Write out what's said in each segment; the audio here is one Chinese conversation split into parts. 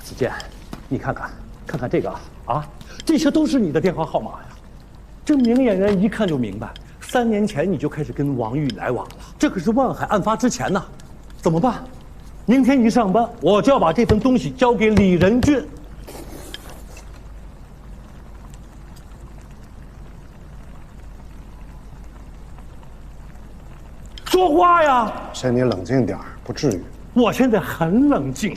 子健，你看看这个啊，这些都是你的电话号码呀。这明眼人一看就明白，3年前你就开始跟王玉来往了。这可是万海案发之前呢，怎么办？明天一上班，我就要把这份东西交给李仁俊。说话呀！先你冷静点儿，不至于。我现在很冷静。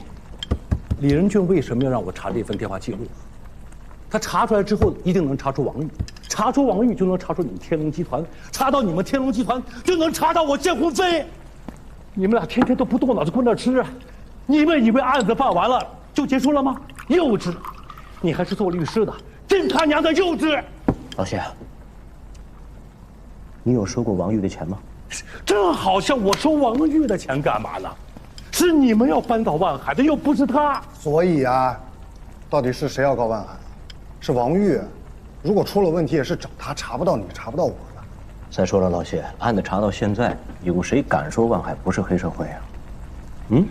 李仁俊为什么要让我查这份电话记录？他查出来之后，一定能查出王玉，查出王玉就能查出你们天龙集团，查到你们天龙集团就能查到我建鸿飞。你们俩天天都不动脑子，光那吃，你们以为案子办完了就结束了吗？幼稚！你还是做律师的，真他娘的幼稚！老谢，你有收过王玉的钱吗？这好像我收王玉的钱干嘛呢？是你们要扳倒万海的，又不是他。所以啊，到底是谁要告万海？是王玉。如果出了问题，也是找他，查不到你，查不到我的。再说了，老谢，案子查到现在，有谁敢说万海不是黑社会啊？嗯？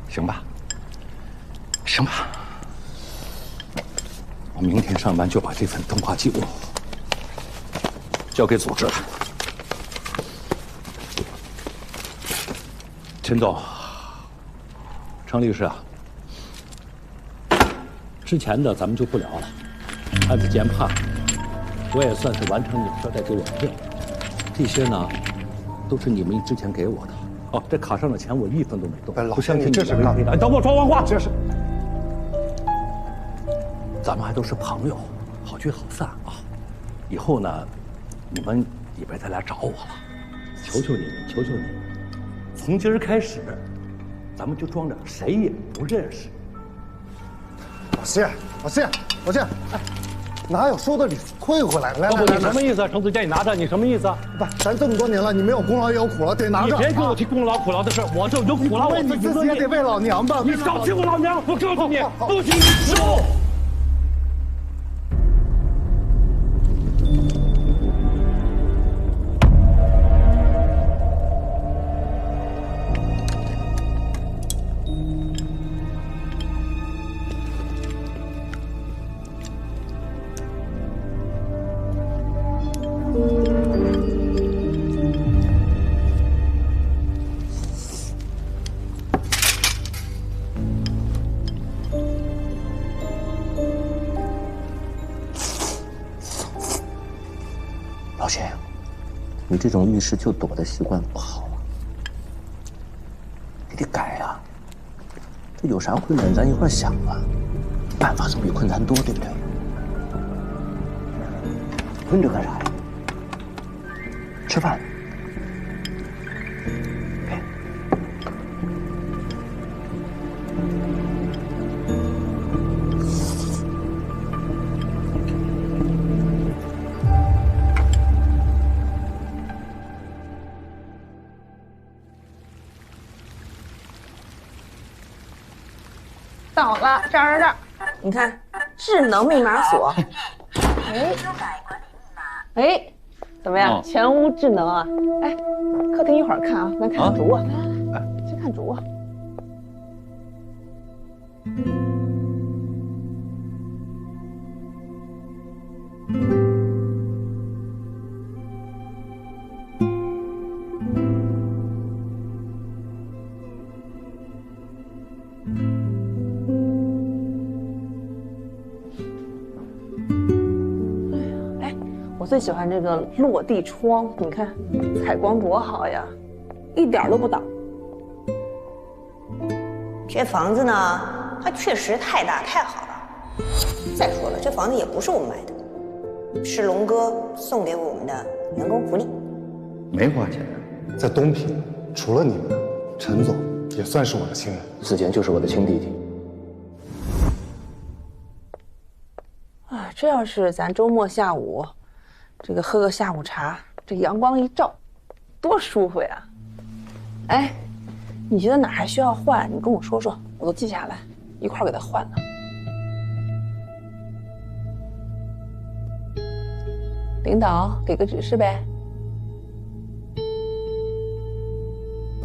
行吧，行吧。我明天上班就把这份通话记录交给组织了。陈总，程律师啊，之前的咱们就不聊了。案子研判，我也算是完成你们交代给我的任务。这些呢，都是你们之前给我的。哦，这卡上的钱我一分都没动。老不相信这是干嘛？等我说完话。这是。咱们还都是朋友，好聚好散啊！以后呢，你们也别再来找我了，求求你，求求你！从今儿开始，咱们就装着谁也不认识。老谢，哎，哪有收的礼退回来？来，你什么意思啊？程子健，你拿着，你什么意思啊？不，咱这么多年了，你没有功劳也有苦劳，得拿着。你别跟我提功劳苦劳的事，我这有苦劳，你自己也得为老娘吧？你少欺负老娘！我告诉你，不许你收！老谢，你这种遇事就躲的习惯不好啊，你得改啊。这有啥困难咱一块想啊，办法总比困难多，对不对？蹲着干啥呀？吃饭。到了，这儿，你看，智能密码锁。哎，怎么样？全屋智能啊！哎，客厅一会儿看啊，咱看竹啊，先看竹啊。我最喜欢这个落地窗，你看采光多好呀，一点都不挡。这房子呢，它确实太大太好了。再说了，这房子也不是我们买的，是龙哥送给我们的员工福利。没花钱，在东平，除了你们，陈总也算是我的亲人。子健就是我的亲弟弟。啊，这要是咱周末下午，这个喝个下午茶，这阳光一照，多舒服呀！哎，你觉得哪还需要换？你跟我说说，我都记下来，一块儿给他换了。领导给个指示呗。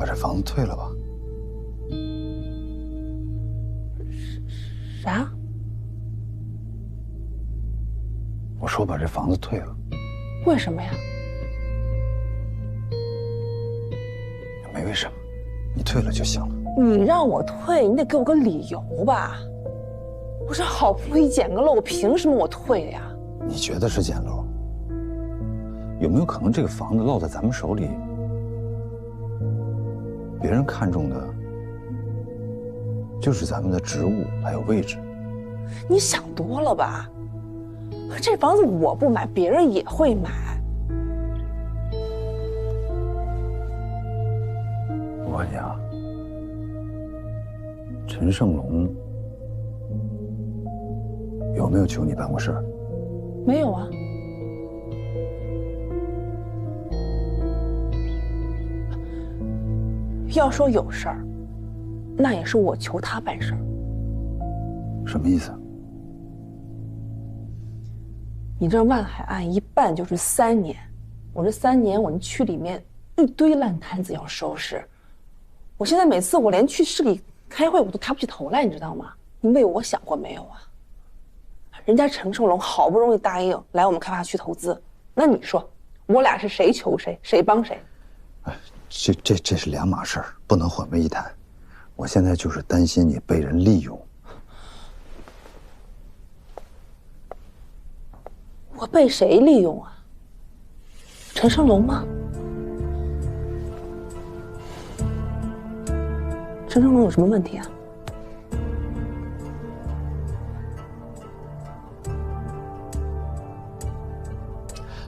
把这房子退了吧。啥？我说把这房子退了。为什么呀？也没为什么，你退了就行了。你让我退，你得给我个理由吧。我这好不容易捡个漏，凭什么我退呀？你觉得是捡漏？有没有可能这个房子落在咱们手里，别人看中的就是咱们的职务还有位置？你想多了吧？这房子我不买，别人也会买。我问你啊，陈胜龙有没有求你办过事儿？没有啊。要说有事儿，那也是我求他办事儿。什么意思？你这万海案一办就是3年，我这3年我这区里面一堆烂摊子要收拾，我现在每次我连去市里开会我都抬不起头来，你知道吗？你为我想过没有啊？人家陈胜龙好不容易答应来我们开发区投资，那你说我俩是谁求谁，谁帮谁？哎，这是两码事儿，不能混为一谈。我现在就是担心你被人利用。我被谁利用啊？陈胜龙吗？陈胜龙有什么问题啊？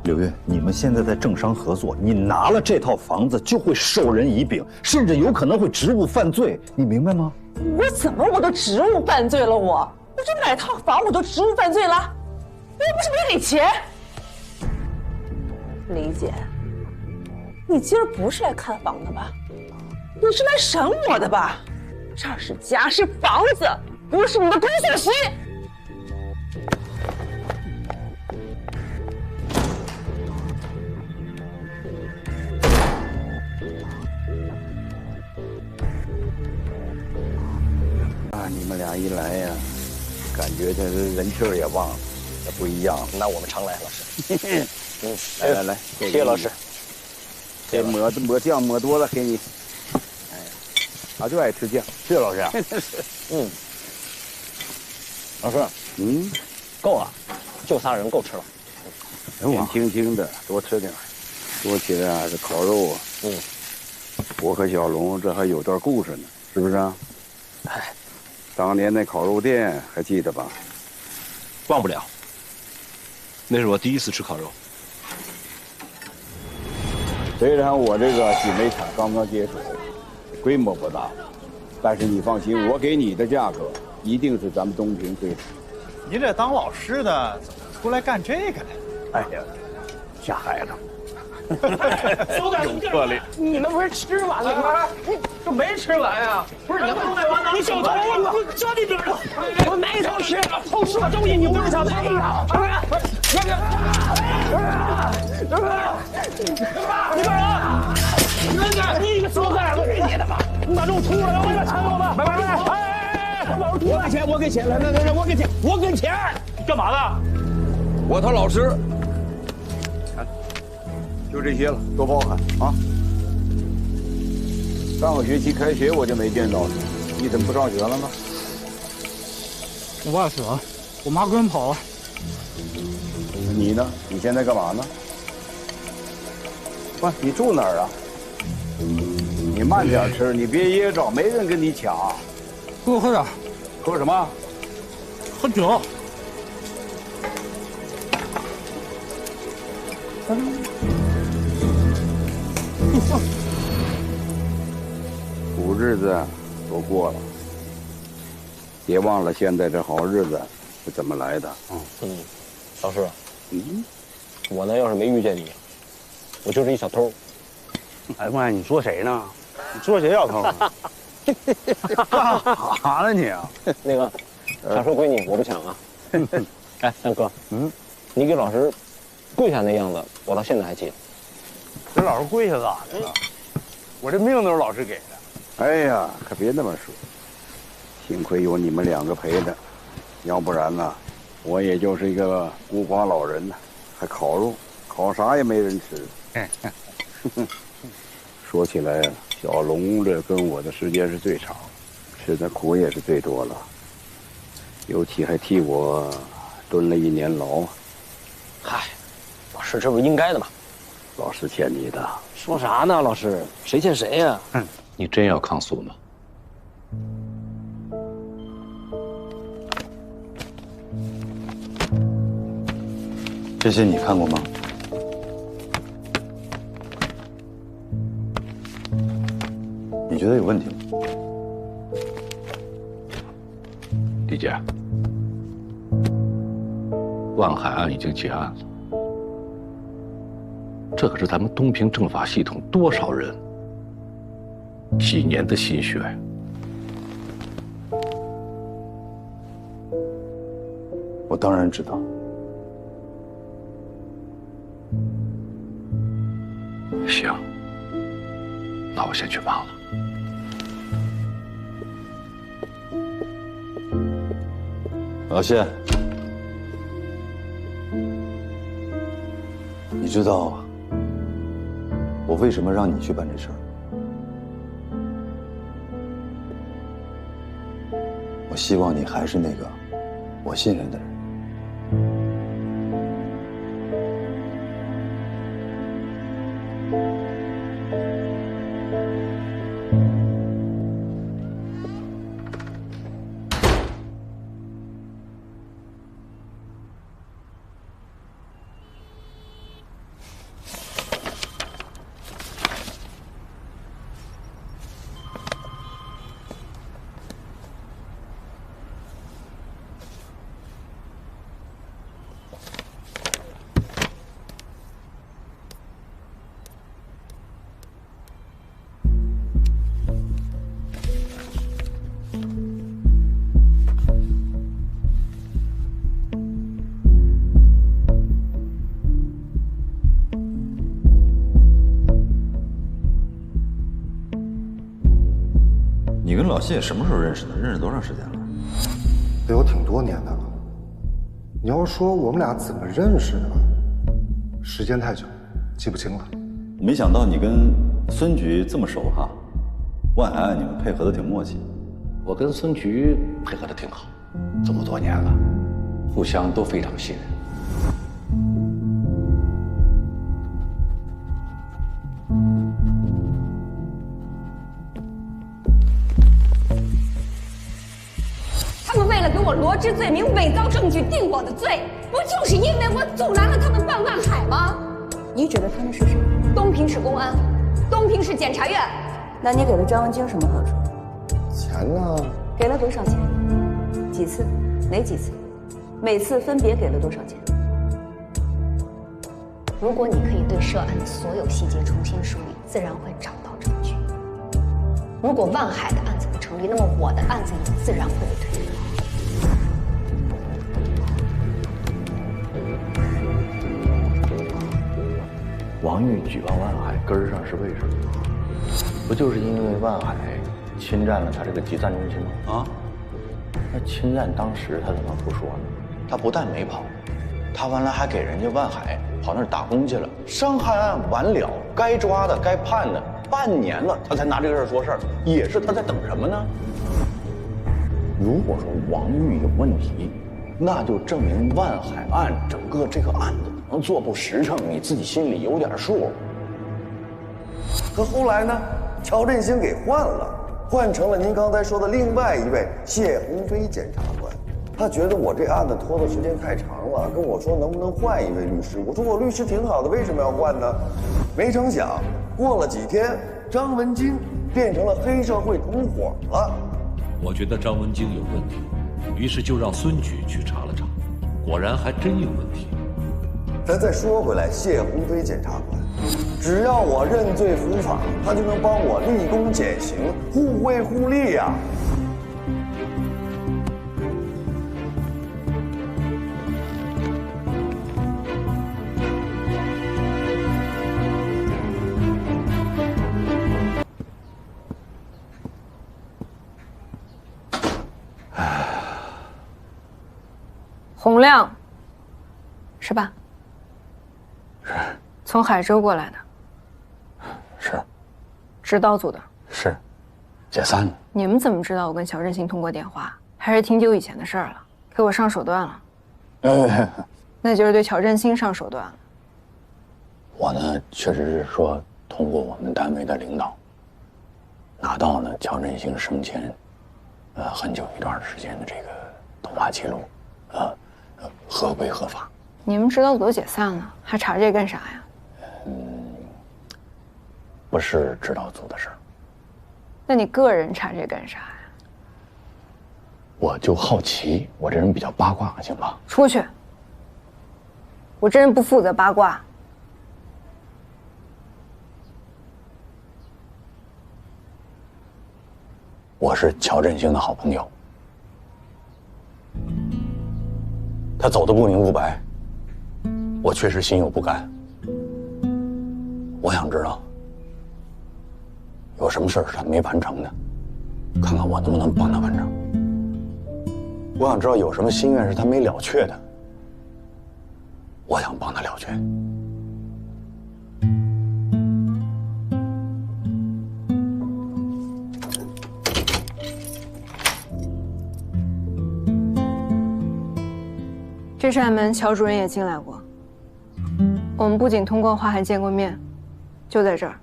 柳月，你们现在在政商合作，你拿了这套房子就会授人以柄，甚至有可能会职务犯罪，你明白吗？我怎么我都职务犯罪了？我这买套房我都职务犯罪了？我又不是没给钱。李姐，你今儿不是来看房的吧？你是来审我的吧？这儿是家，是房子，不是你的工作室。啊，你们俩一来呀，感觉这人气儿也旺了，这不一样了。那我们常来，老师。来，谢谢老师。这抹酱抹多了给你。哎，他就爱吃酱。是老师。老师，够了，就仨人够吃了。年轻轻的，多吃点儿。说起来啊，这烤肉啊，我和小龙这还有段故事呢，是不是啊？哎，当年那烤肉店还记得吧？忘不了，那是我第一次吃烤肉。虽然我这个洗煤厂刚刚接手，规模不大，但是你放心，我给你的价格一定是咱们东平最。您这当老师的怎么出来干这个呢？哎呀，吓孩子！有魄力！你们不是吃完了吗？就没吃完啊？不是你们买完了？你小偷！你这你边儿我没偷吃，偷吃我东西，你不是小偷吗？你干啥？你个骚蛋！我给你的吧！你把肉吐了，我要抢我吧！我给钱，来，我给钱，我给钱！干嘛的？我他老师。就这些了，多包涵啊！上个学期开学我就没见到你，你怎么不上学了呢？我爸死了，我妈跟人跑了。你呢？你现在干嘛呢？不，你住哪儿啊？你慢点吃，你别噎着，没人跟你抢。给我喝点。喝什么？喝酒。苦日子都过了，别忘了现在这好日子是怎么来的。老师，我呢要是没遇见你，我就是一小偷。哎妈呀，你说谁呢？你说谁小偷呢？干啥呢你啊？那个，他说归你，我不抢啊。哎，大哥，你给老师跪下那样子，我到现在还记得。给老师跪下干啥去了？我这命都是老师给的。哎呀，可别那么说，幸亏有你们两个陪着，要不然呢，我也就是一个孤寡老人呢，还烤肉，烤啥也没人吃。说起来，小龙这跟我的时间是最长，吃的苦也是最多了，尤其还替我蹲了1年牢。嗨，老师，这不是应该的吗？老师欠你的。说啥呢，老师？谁欠谁呀？你真要抗诉吗？这些你看过吗？你觉得有问题吗？李姐，万海案已经结案了，这可是咱们东平政法系统多少人几年的心血。我当然知道。行，那我先去忙了。老谢，你知道我为什么让你去办这事儿？我希望你还是那个我信任的人。你跟老谢什么时候认识的？认识多长时间了？得有挺多年的了。你要说我们俩怎么认识的，时间太久，记不清了。没想到你跟孙局这么熟哈，万海案你们配合的挺默契。我跟孙局配合的挺好，这么多年了，互相都非常信任。他们为了给我罗织罪名、伪造证据、定我的罪，不就是因为我阻拦了他们办万海吗？你指的他们是谁？东平市公安，东平市检察院。那你给了张文京什么好处？钱呢？给了多少钱？几次？哪几次？每次分别给了多少钱？如果你可以对涉案的所有细节重新梳理，自然会找到证据。如果万海的案子不成立，那么我的案子也自然会被推翻。王玉举报万海根儿上是为什么？不就是因为万海侵占了他这个集散中心吗？啊，那侵占当时他怎么不说呢？他不但没跑，他完了还给人家万海跑那儿打工去了。伤害案完了，该抓的该判的，半年了他才拿这个事儿说事儿，也是他在等什么呢？如果说王玉有问题，那就证明万海案整个这个案子能做不实诚，你自己心里有点数。可后来呢，乔振兴给换了，换成了您刚才说的另外一位谢鸿飞检察官。他觉得我这案子拖的时间太长了，跟我说能不能换一位律师。我说我律师挺好的，为什么要换呢？没成想过了几天，张文京变成了黑社会同伙了。我觉得张文京有问题，于是就让孙局去查了查，果然还真有问题。咱再说回来，谢鸿飞检察官，只要我认罪伏法，他就能帮我立功减刑，互惠互利呀。洪亮，是吧？是。从海州过来的。是。指导组的。是。解散了。你们怎么知道我跟乔振兴通过电话？还是挺久以前的事儿了，给我上手段了。那就是对乔振兴上手段了。我呢，确实是说通过我们单位的领导，拿到了乔振兴生前，很久一段时间的这个通话记录，合规合法。你们指导组都解散了，还查这干啥呀？不是指导组的事儿。那你个人查这干啥呀？我就好奇，我这人比较八卦，行吧？出去！我这人不负责八卦。我是乔振兴的好朋友，他走的不明不白，我确实心有不甘。我想知道，有什么事是他没完成的，看看我能不能帮他完成。我想知道有什么心愿是他没了却的，我想帮他了却。这扇门，乔主任也进来过。我们不仅通过话，还见过面，就在这儿。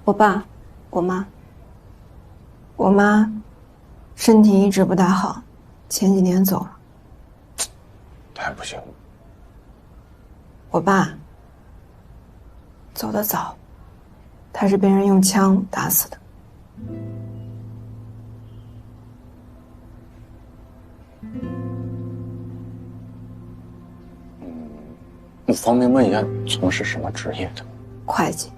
我爸、我妈身体一直不大好，前几年走了。太不行了。我爸走得早，他是被人用枪打死的。我方便问一下，从事什么职业的？会计。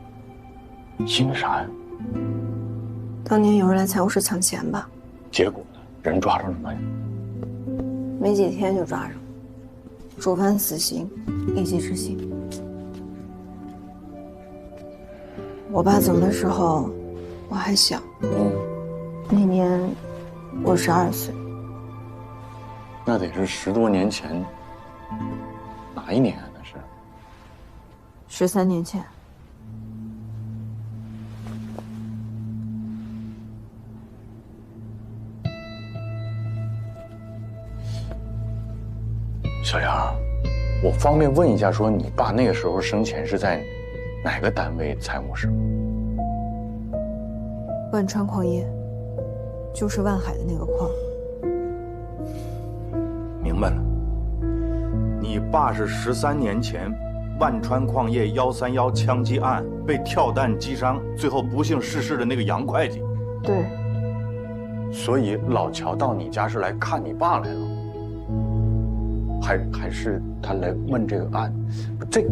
因为啥呀？当年有人来财务室抢钱吧？结果呢？人抓着了吗？没几天就抓着，主犯死刑，立即执行。我爸走的时候，我还小，那年我12岁。那得是10多年前，哪一年啊？那是13年前。小杨，我方便问一下，说你爸那个时候生前是在哪个单位财务室？万川矿业，就是万海的那个矿。明白了，你爸是13年前万川矿业131枪击案被跳弹击伤，最后不幸逝世的那个杨会计。对。所以老乔到你家是来看你爸来了。还是他来问这个案，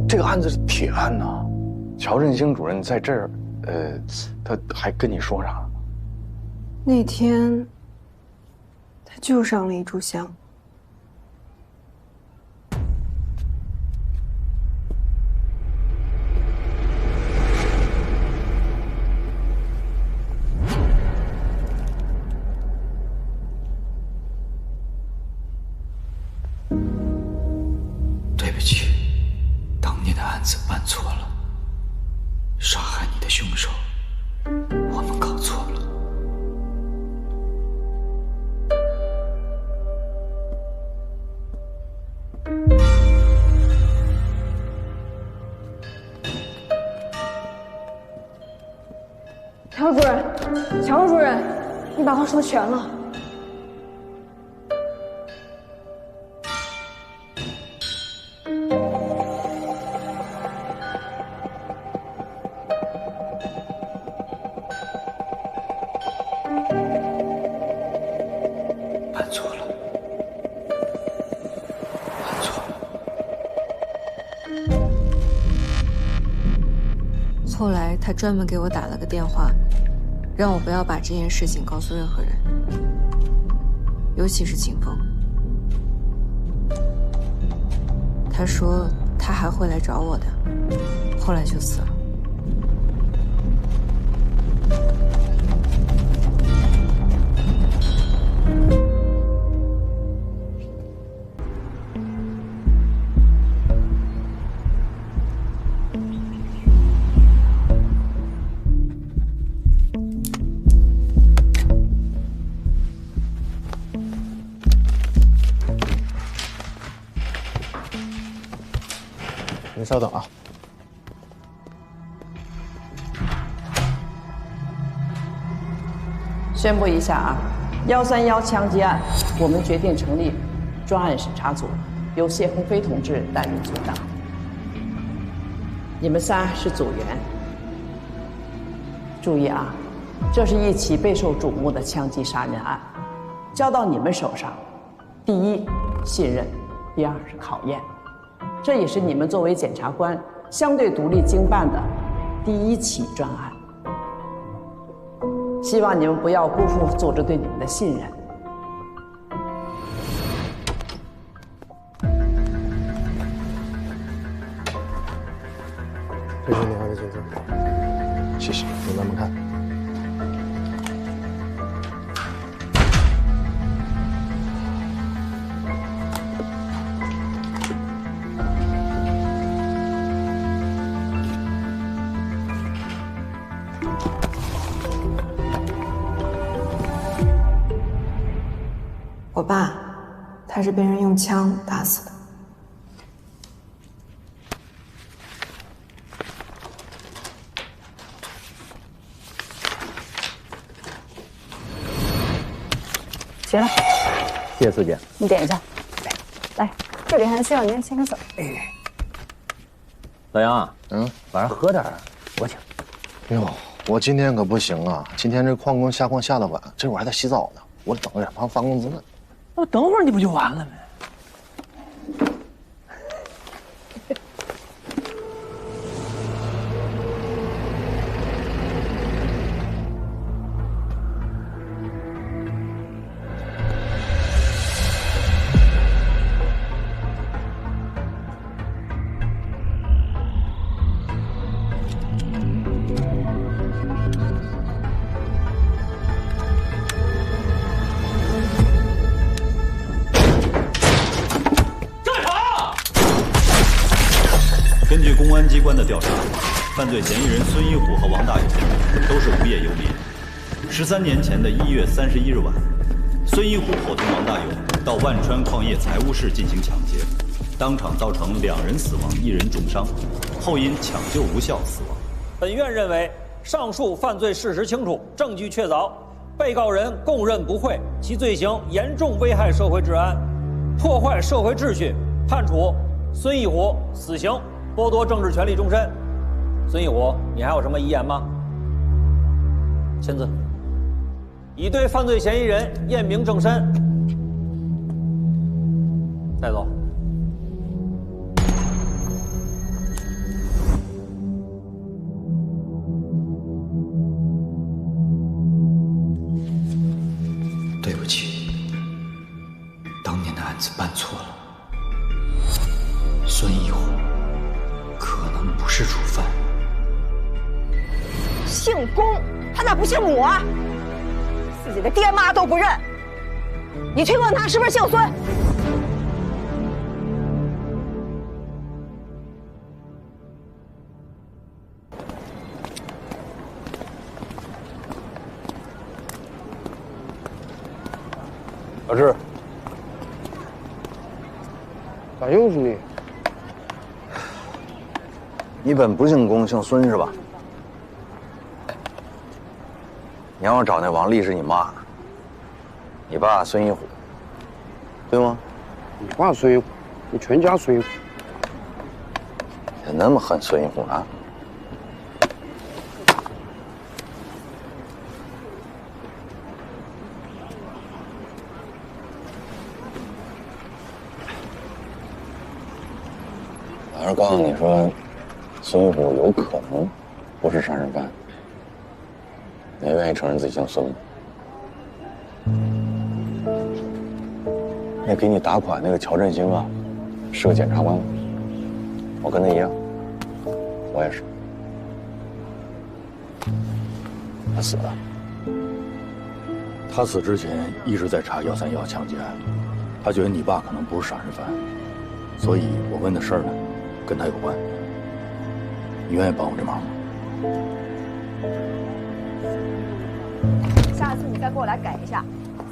这个案子是铁案呐。乔振兴主任在这儿，他还跟你说啥了吗？那天，他就上了一炷香。对不起，当年的案子办错了，杀害你的凶手，我们搞错了。乔主任，乔主任，你把话说全了。办错了，办错了。他专门给我打了个电话，让我不要把这件事情告诉任何人，尤其是秦风。他说他还会来找我的，后来就死了。您稍等啊。宣布一下啊，131枪击案，我们决定成立专案审查组，由谢鸿飞同志担任组长。你们仨是组员。注意啊，这是一起备受瞩目的枪击杀人案，交到你们手上，第一信任，第二是考验。这也是你们作为检察官相对独立经办的第一起专案，希望你们不要辜负组织对你们的信任。这是你还的节奏，谢谢，你慢慢看。我爸，他是被人用枪打死的。行了，谢谢四姐。你点一下。来，这里还需要您签个字。老杨，晚上喝点，我请。哟，我今天可不行啊！今天这矿工下矿下的晚，这会儿还得洗澡呢，我等着忙发工资呢。那等会儿你不就完了吗？根据公安机关的调查，犯罪嫌疑人孙一虎和王大勇都是无业游民。13年前的1月31日晚，孙一虎伙同王大勇到万川矿业财务室进行抢劫，当场造成2人死亡，1人重伤，后因抢救无效死亡。本院认为，上述犯罪事实清楚，证据确凿，被告人供认不讳，其罪行严重危害社会治安，破坏社会秩序，判处孙一虎死刑，剥夺政治权利终身。孙一虎，你还有什么遗言吗？签字。已对犯罪嫌疑人验明正身。带走。对不起，当年的案子办错了。孙一虎可能不是主犯。姓龚，他咋不姓母啊？自己的爹妈都不认，你去问他是不是姓孙。老志，咋又是你？你本不姓龚，姓孙是吧？你让我找那王丽是你妈，你爸孙一虎，对吗？你爸孙一虎，你全家孙一虎，也那么恨孙一虎呢？老师告诉你说，孙一虎有可能不是杀人犯，也愿意承认自己姓孙吗？那给你打款那个乔振兴啊，是个检察官，我跟他一样，我也是。他死了。他死之前一直在查131枪击案，他觉得你爸可能不是杀人犯，所以我问的事儿呢，跟他有关。你愿意帮我这忙吗？下次你再过来改一下。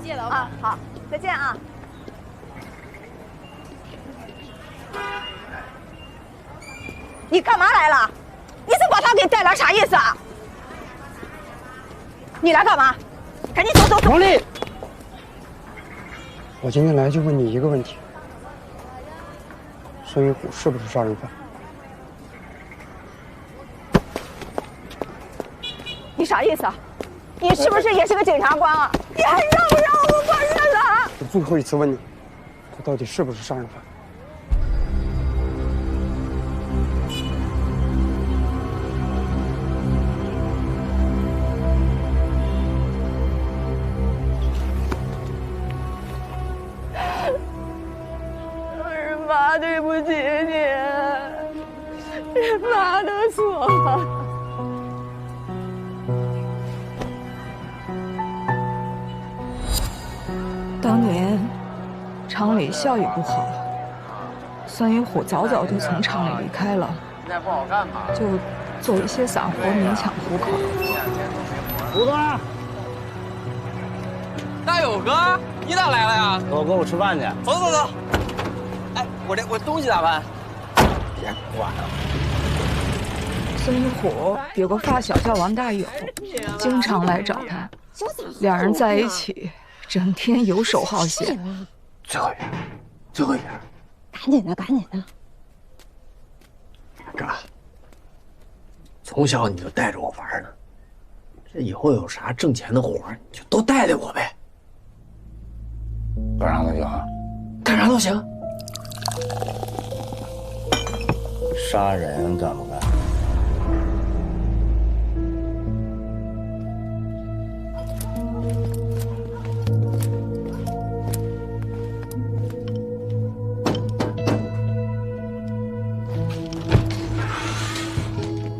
谢老板。啊，好，再见啊。你干嘛来了？你是把他给带来啥意思啊？你来干嘛？赶紧走走走！王丽，我今天来就问你一个问题：孙玉虎是不是杀人犯？你啥意思啊？你是不是也是个检察官啊？你还让不让我过日子啊？我最后一次问你，他到底是不是杀人犯？妈，对不起你，是妈的错。当年厂里效益不好，孙玉虎早早就从厂里离开了，现在不好干嘛？就做一些散活勉强糊口。胡哥，大友哥，你咋来了呀？跟我哥我吃饭去。走走走。哎，我东西咋办？别管了。孙玉虎有个发小叫王大友，经常来找他，两人在一起，整天游手好闲。最后一遍，最后一遍，赶紧的，赶紧的。哥，从小你就带着我玩呢，这以后有啥挣钱的活你就都带带我呗。干啥都行，干啥都行。杀人干不干？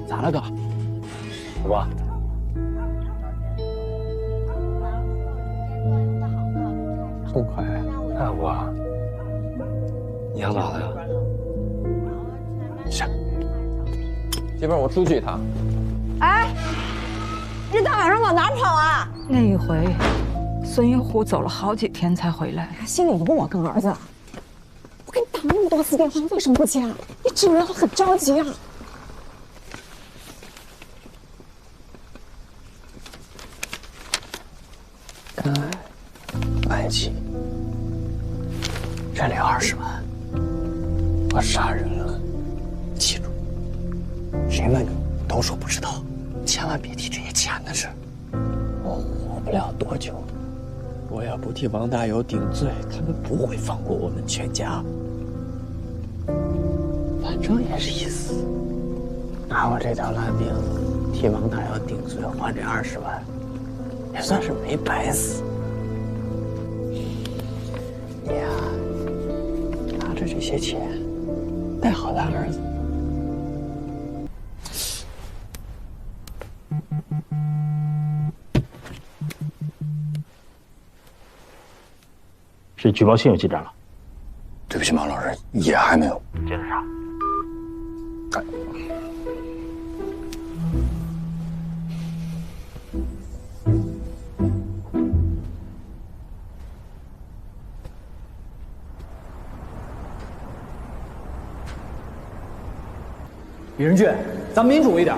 咋了哥？虎哥，这么快？大虎啊，你想咋了呀？行，媳妇儿，我出去一趟。哎，你大晚上往哪跑啊？那一回，孙玉虎走了好几天才回来。他心里有我跟儿子。我给你打那么多次电话，为什么不接啊？你知不知道他很着急啊？跟安琪，这里20万，我杀人了，记住，谁问你都说不知道，千万别提这些钱的事。我活不了多久，我要不替王大友顶罪，他们不会放过我们全家。反正也是一死，拿我这条烂命替王大友顶罪换这20万，也算是没白死。你呀，拿着这些钱，带好咱儿子。是举报信有进展了？对不起，马老师，也还没有。接着查。李仁俊，咱民主一点，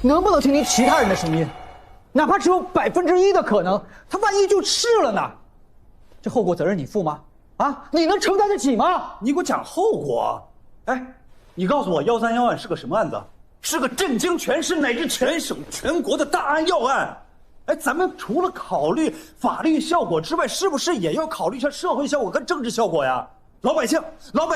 能不能听听其他人的声音？哪怕只有1%的可能，他万一就是了呢？这后果责任你负吗？啊，你能承担得起吗？你给我讲后果？哎，你告诉我131案是个什么案子？是个震惊全市乃至全省全国的大案要案。哎，咱们除了考虑法律效果之外，是不是也要考虑一下社会效果跟政治效果呀？老百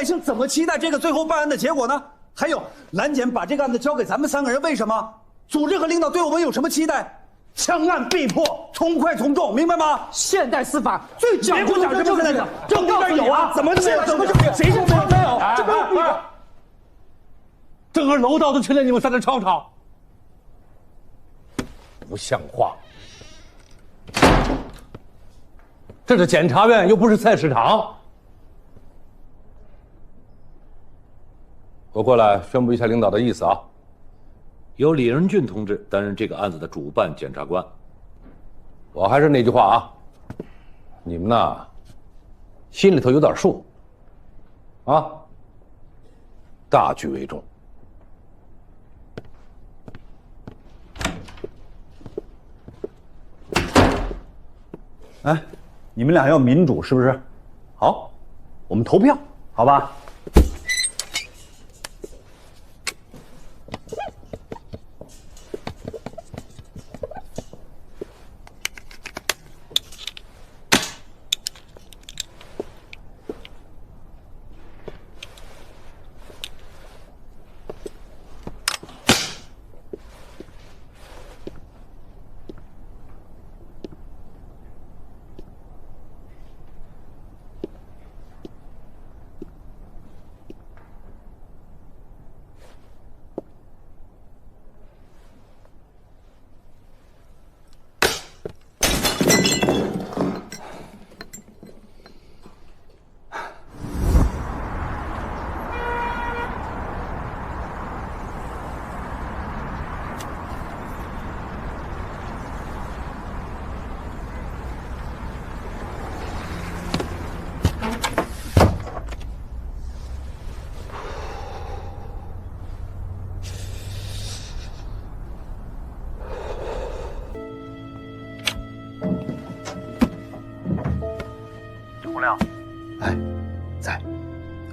姓怎么期待这个最后办案的结果呢？还有，蓝检把这个案子交给咱们3个人，为什么？组织和领导对我们有什么期待？枪案必破，从快从重，明白吗？现代司法最讲究的什么证据？证据这有啊？怎么这什么证据？谁说没有？这不是正儿楼道的权利你们在这吵吵，不像话！这是检察院，又不是菜市场。我过来宣布一下领导的意思啊。由李仁俊同志担任这个案子的主办检察官。我还是那句话啊，你们呐，心里头有点数，啊，大局为重。哎，你们俩要民主是不是？好，我们投票，好吧？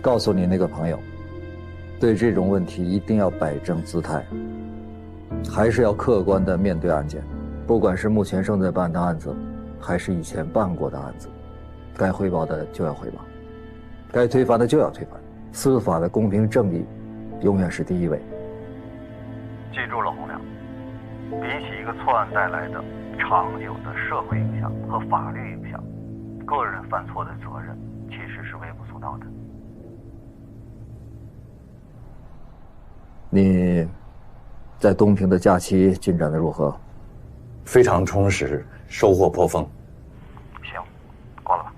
告诉你那个朋友，对这种问题一定要摆正姿态，还是要客观地面对案件。不管是目前正在办的案子，还是以前办过的案子，该汇报的就要汇报，该推翻的就要推翻。司法的公平正义，永远是第一位。记住了，洪亮，比起一个错案带来的长久的社会影响和法律影响，个人犯错的责任其实是微不足道的。你在东平的假期进展的如何？非常充实，收获颇丰。行，挂了吧。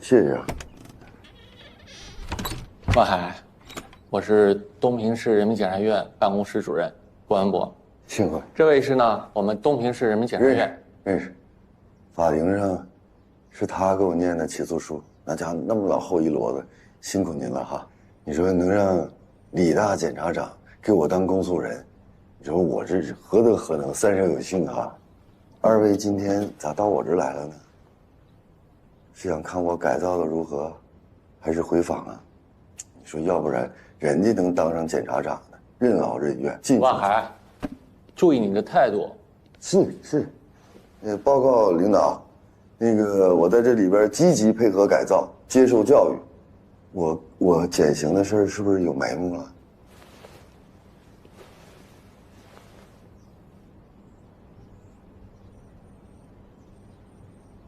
谢谢啊。万海，我是东平市人民检察院办公室主任郭文博。幸会。这位是呢，我们东平市人民检察院。认识。法庭上是他给我念的起诉书，那家伙那么老厚一摞子，辛苦您了哈。你说能让李大检察长给我当公诉人，你说我这是何德何能，三生有幸哈。二位今天咋到我这儿来了呢？是想看我改造的如何，还是回访啊？你说要不然人家能当上检察长呢，任劳任怨。万海，注意你的态度。是，报告领导，那个我在这里边积极配合改造，接受教育。我减刑的事儿是不是有眉目了？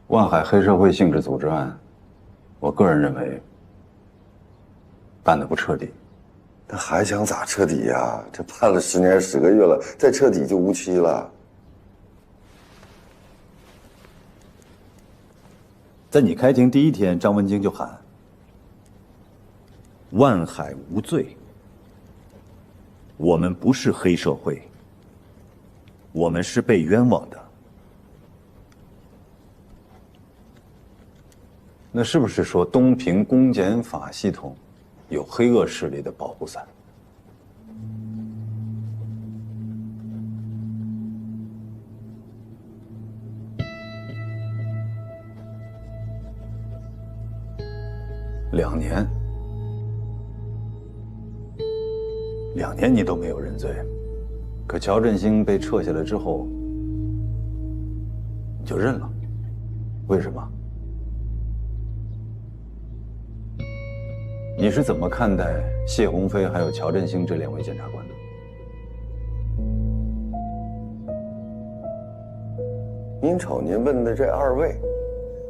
万海黑社会性质组织案，我个人认为办得不彻底。他还想咋彻底呀？这判了10年10个月了，再彻底就无期了。在你开庭第一天，张文京就喊：“万海无罪。我们不是黑社会，我们是被冤枉的。”那是不是说东平公检法系统有黑恶势力的保护伞？ 2年，2年你都没有认罪，可乔振兴被撤下来之后，你就认了，为什么？你是怎么看待谢鸿飞还有乔振兴这2位检察官的？您瞅您问的这2位，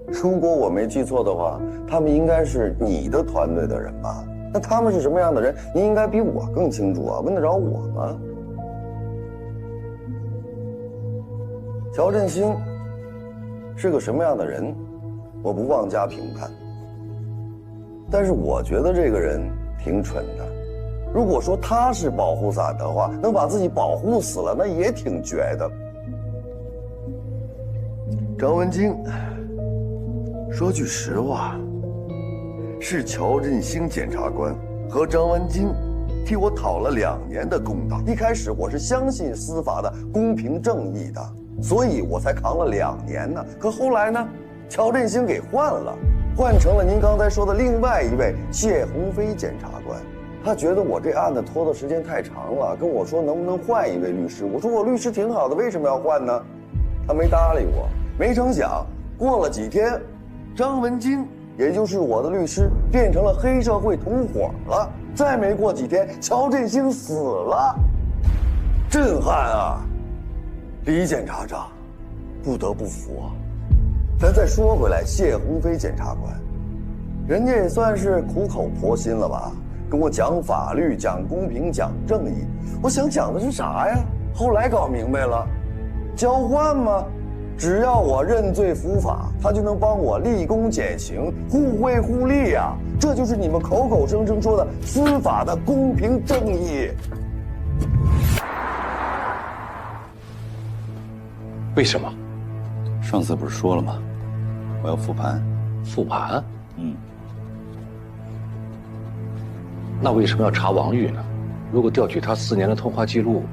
如果我没记错的话，他们应该是你的团队的人吧？那他们是什么样的人，您应该比我更清楚啊，问得着我吗？乔振兴是个什么样的人，我不妄加评判。但是我觉得这个人挺蠢的。如果说他是保护伞的话，能把自己保护死了，那也挺绝的。张文京，说句实话，是乔振兴检察官和张文京替我讨了2年的公道。一开始我是相信司法的公平正义的，所以我才扛了2年呢。可后来呢，乔振兴给换了。换成了您刚才说的另外一位谢鸿飞检察官，他觉得我这案子拖的时间太长了，跟我说能不能换一位律师。我说我律师挺好的，为什么要换呢？他没搭理我。没成想，过了几天，张文金，也就是我的律师，变成了黑社会同伙了。再没过几天，乔振兴死了，震撼啊！李检察长，不得不服啊。咱再说回来，谢鸿飞检察官，人家也算是苦口婆心了吧，跟我讲法律、讲公平、讲正义。我想讲的是啥呀？后来搞明白了，交换吗？只要我认罪伏法，他就能帮我立功减刑，互惠互利呀。这就是你们口口声声说的司法的公平正义。为什么？上次不是说了吗？我要复盘。复盘？那为什么要查王玉呢？如果调取他4年的通话记录，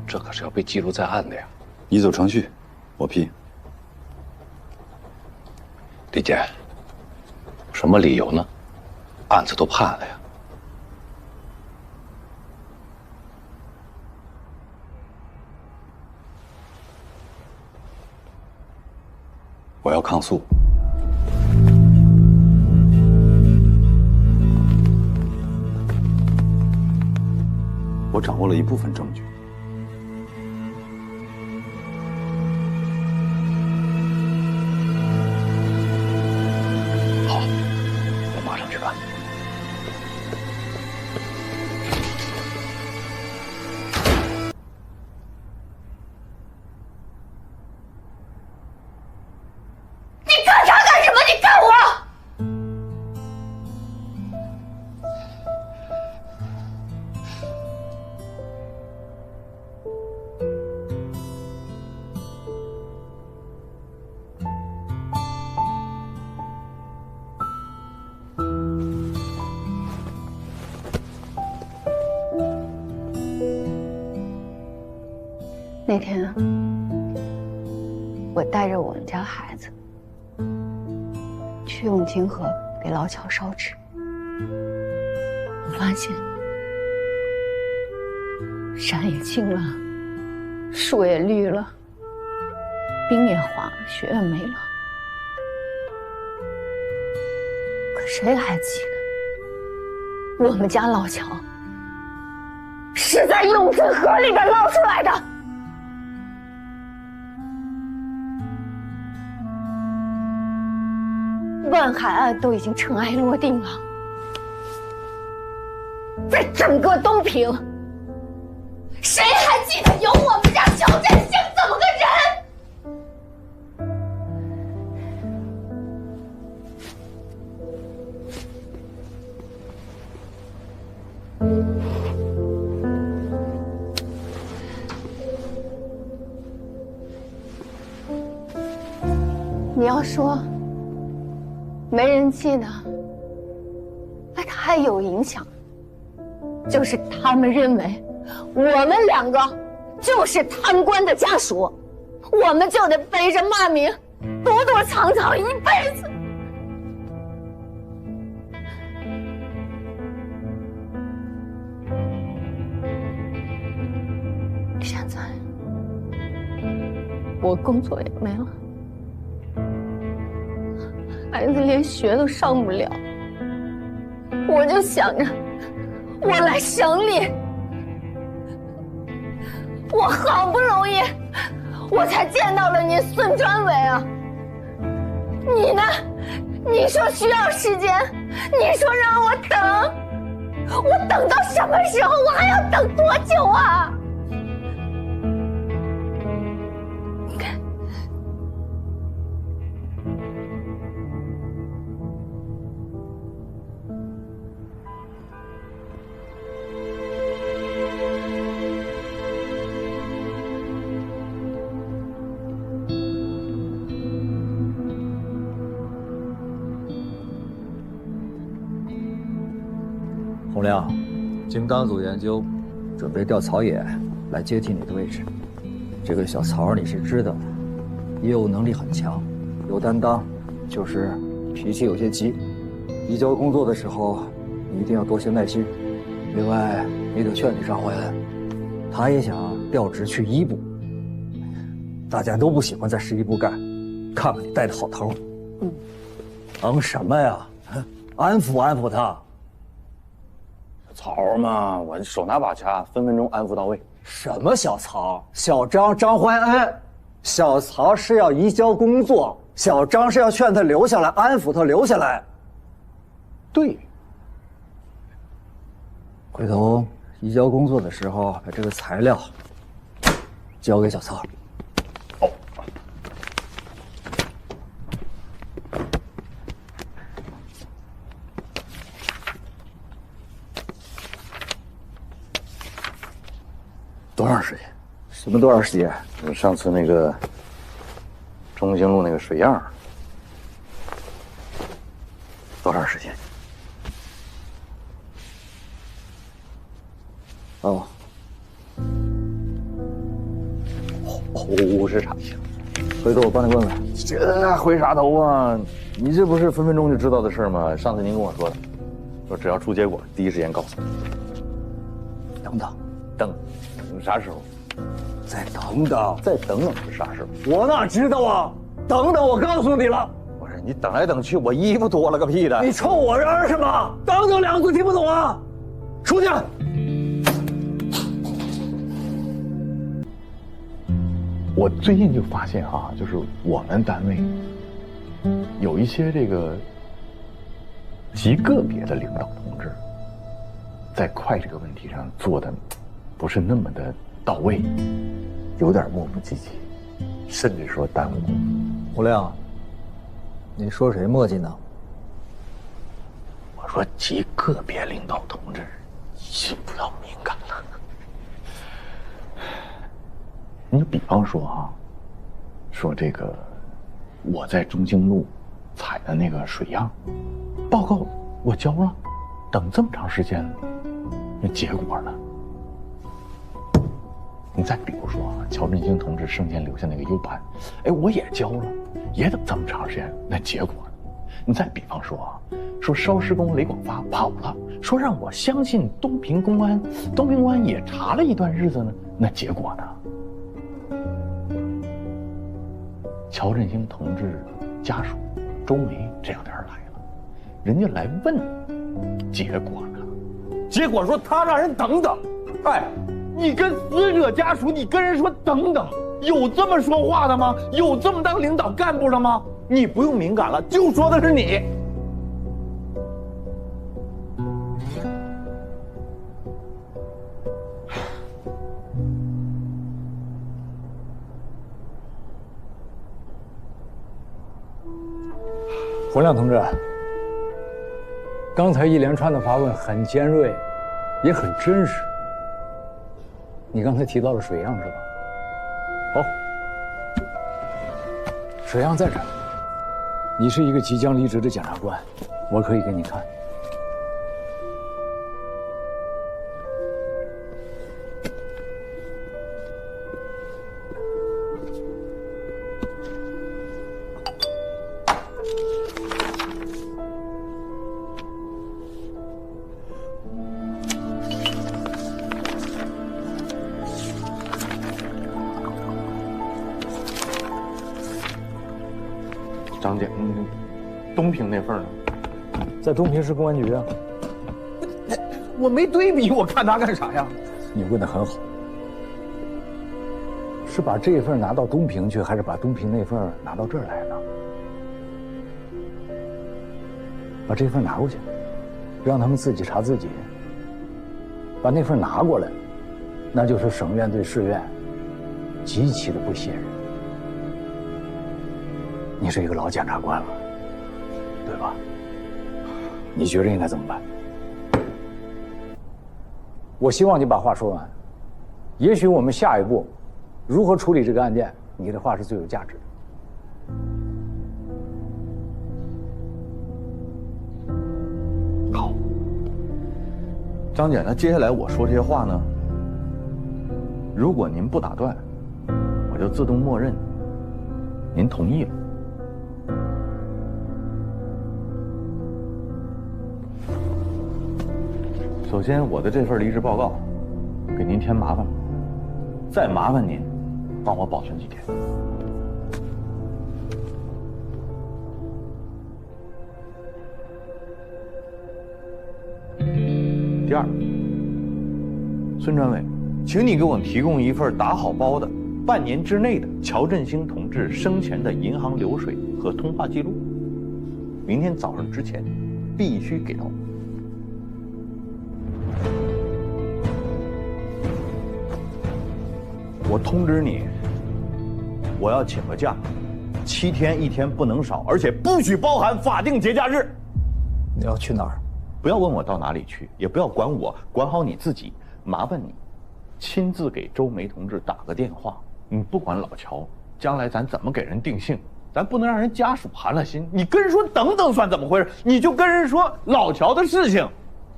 这可是要被记录在案的呀。你走程序，我批。李健，什么理由呢？案子都判了呀。我要抗诉。我掌握了一部分证据。好，我马上去办。你干他干什么？你干我！那天，我带着我们家孩子去永清河给老乔烧纸，我发现山也青了，树也绿了，冰也化了，雪也没了。可谁还记得我们家老乔是在永清河里边捞出来的？万海案都已经尘埃落定了，在整个东平，谁还记得有我们家乔振兴这么个人？你要说没人记得，那他还有影响，就是他们认为我们2个就是贪官的家属，我们就得背着骂名躲躲藏藏一辈子。我工作也没了，孩子连学都上不了，我就想着我来省里，我好不容易我才见到了你孙专委啊！你呢？你说需要时间，你说让我等，我等到什么时候？我还要等多久啊？洪亮，经党组研究，准备调曹野来接替你的位置。这个小曹你是知道的，业务能力很强，有担当，就是脾气有些急。移交工作的时候，你一定要多些耐心。另外，你得劝你张怀恩，他也想调职去一部。大家都不喜欢在十一部干，看看你带的好头。忙什么呀？安抚安抚他。曹嘛，我手拿把掐，分分钟安抚到位。什么小曹？小张张怀恩，小曹是要移交工作，小张是要劝他留下来，安抚他留下来。对。回头移交工作的时候，把这个材料交给小曹。哦。多长时间？什么多长时间？上次那个中兴路那个水样，多长时间？哦，50场行。回头我帮你问问。这回啥头啊？你这不是分分钟就知道的事吗？上次您跟我说的，说只要出结果，第一时间告诉你。等等，等啥时候？再等等，再等等是啥时候？我哪知道啊！等等，我告诉你了。不是你等来等去，我衣服脱了个屁的！你冲我嚷什么？等等两个字听不懂啊！出去！我最近就发现啊，就是我们单位有一些这个极个别的领导同志，在快这个问题上做的不是那么的到位，有点磨磨唧唧，甚至说耽误工作。胡亮，你说谁磨叽呢？我说极个别领导同志，请不要敏感了。你比方说啊，说这个我在中兴路采的那个水样报告我交了，等这么长时间了，那结果呢？你再比如说啊，乔振兴同志生前留下那个 U 盘，哎，我也交了，也等这么长时间，那结果呢？你再比方说啊，说烧尸工雷广发跑了，说让我相信东平公安，东平公安也查了一段日子呢，那结果呢？乔振兴同志家属周梅这两天来了，人家来问结果呢，结果说他让人等等。哎，你跟死者家属，你跟人说等等，有这么说话的吗？有这么当领导干部的吗？你不用敏感了，就说的是你。洪亮同志，刚才一连串的发问很尖锐，也很真实。你刚才提到了水样是吧？好，水样在这儿。你是一个即将离职的检察官，我可以给你看。张姐，东平那份呢？在东平市公安局啊。我没对比，我看他干啥呀？你问得很好，是把这份拿到东平去，还是把东平那份拿到这儿来呢？把这份拿过去，让他们自己查自己。把那份拿过来，那就是省院对市院极其的不信任。你是一个老检察官了，对吧？你觉着应该怎么办？我希望你把话说完。也许我们下一步如何处理这个案件，你的话是最有价值的。好，张姐，那接下来我说这些话呢，如果您不打断，我就自动默认您同意了。首先，我的这份离职报告给您添麻烦了，再麻烦您帮我保存几天。第二，孙专委，请你给我提供一份打好包的半年之内的乔振兴同志生前的银行流水和通话记录，明天早上之前必须给到我。我通知你，我要请个假，7天1天不能少，而且不许包含法定节假日。你要去哪儿？不要问我到哪里去，也不要管我，管好你自己。麻烦你亲自给周梅同志打个电话。你不管老乔，将来咱怎么给人定性，咱不能让人家属寒了心。你跟人说等等算怎么回事？你就跟人说老乔的事情，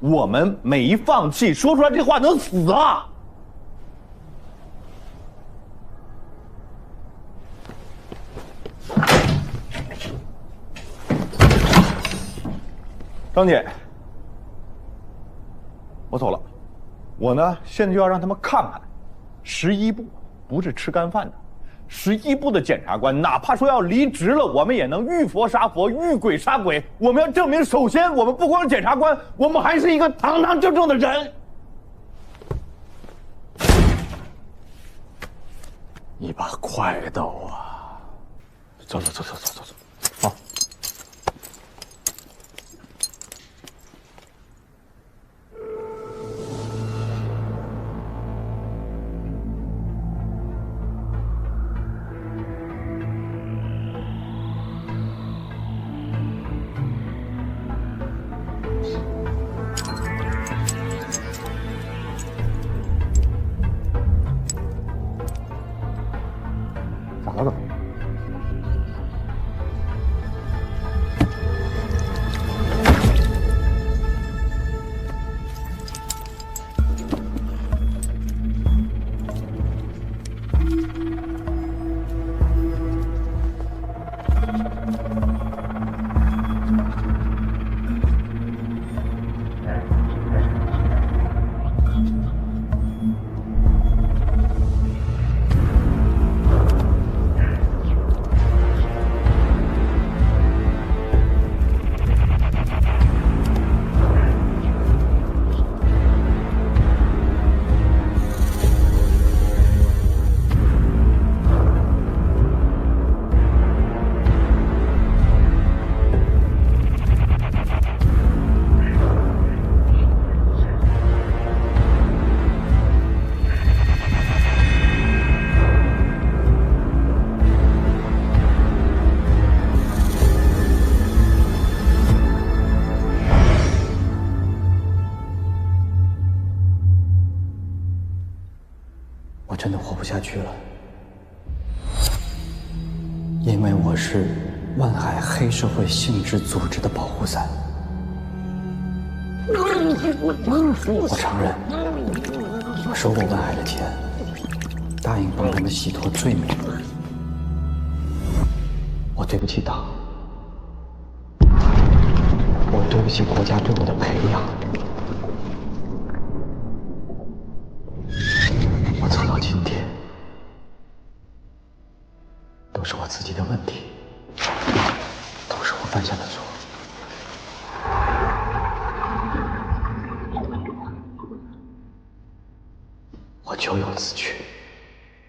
我们没放弃，说出来这话能死啊！张姐，我走了。我呢，现在就要让他们看看，11部不是吃干饭的。11部的检察官，哪怕说要离职了，我们也能遇佛杀佛，遇鬼杀鬼。我们要证明，首先我们不光是检察官，我们还是一个堂堂正正的人。一把快刀啊！走。好。咋了？真的活不下去了，因为我是万海黑社会性质组织的保护伞。我承认，我收过万海的钱，答应帮他们洗脱罪名。我对不起党，我对不起国家对我的培养。我走到今天，都是我自己的问题。犯下的错，我咎由自取，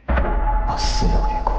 我死有余辜。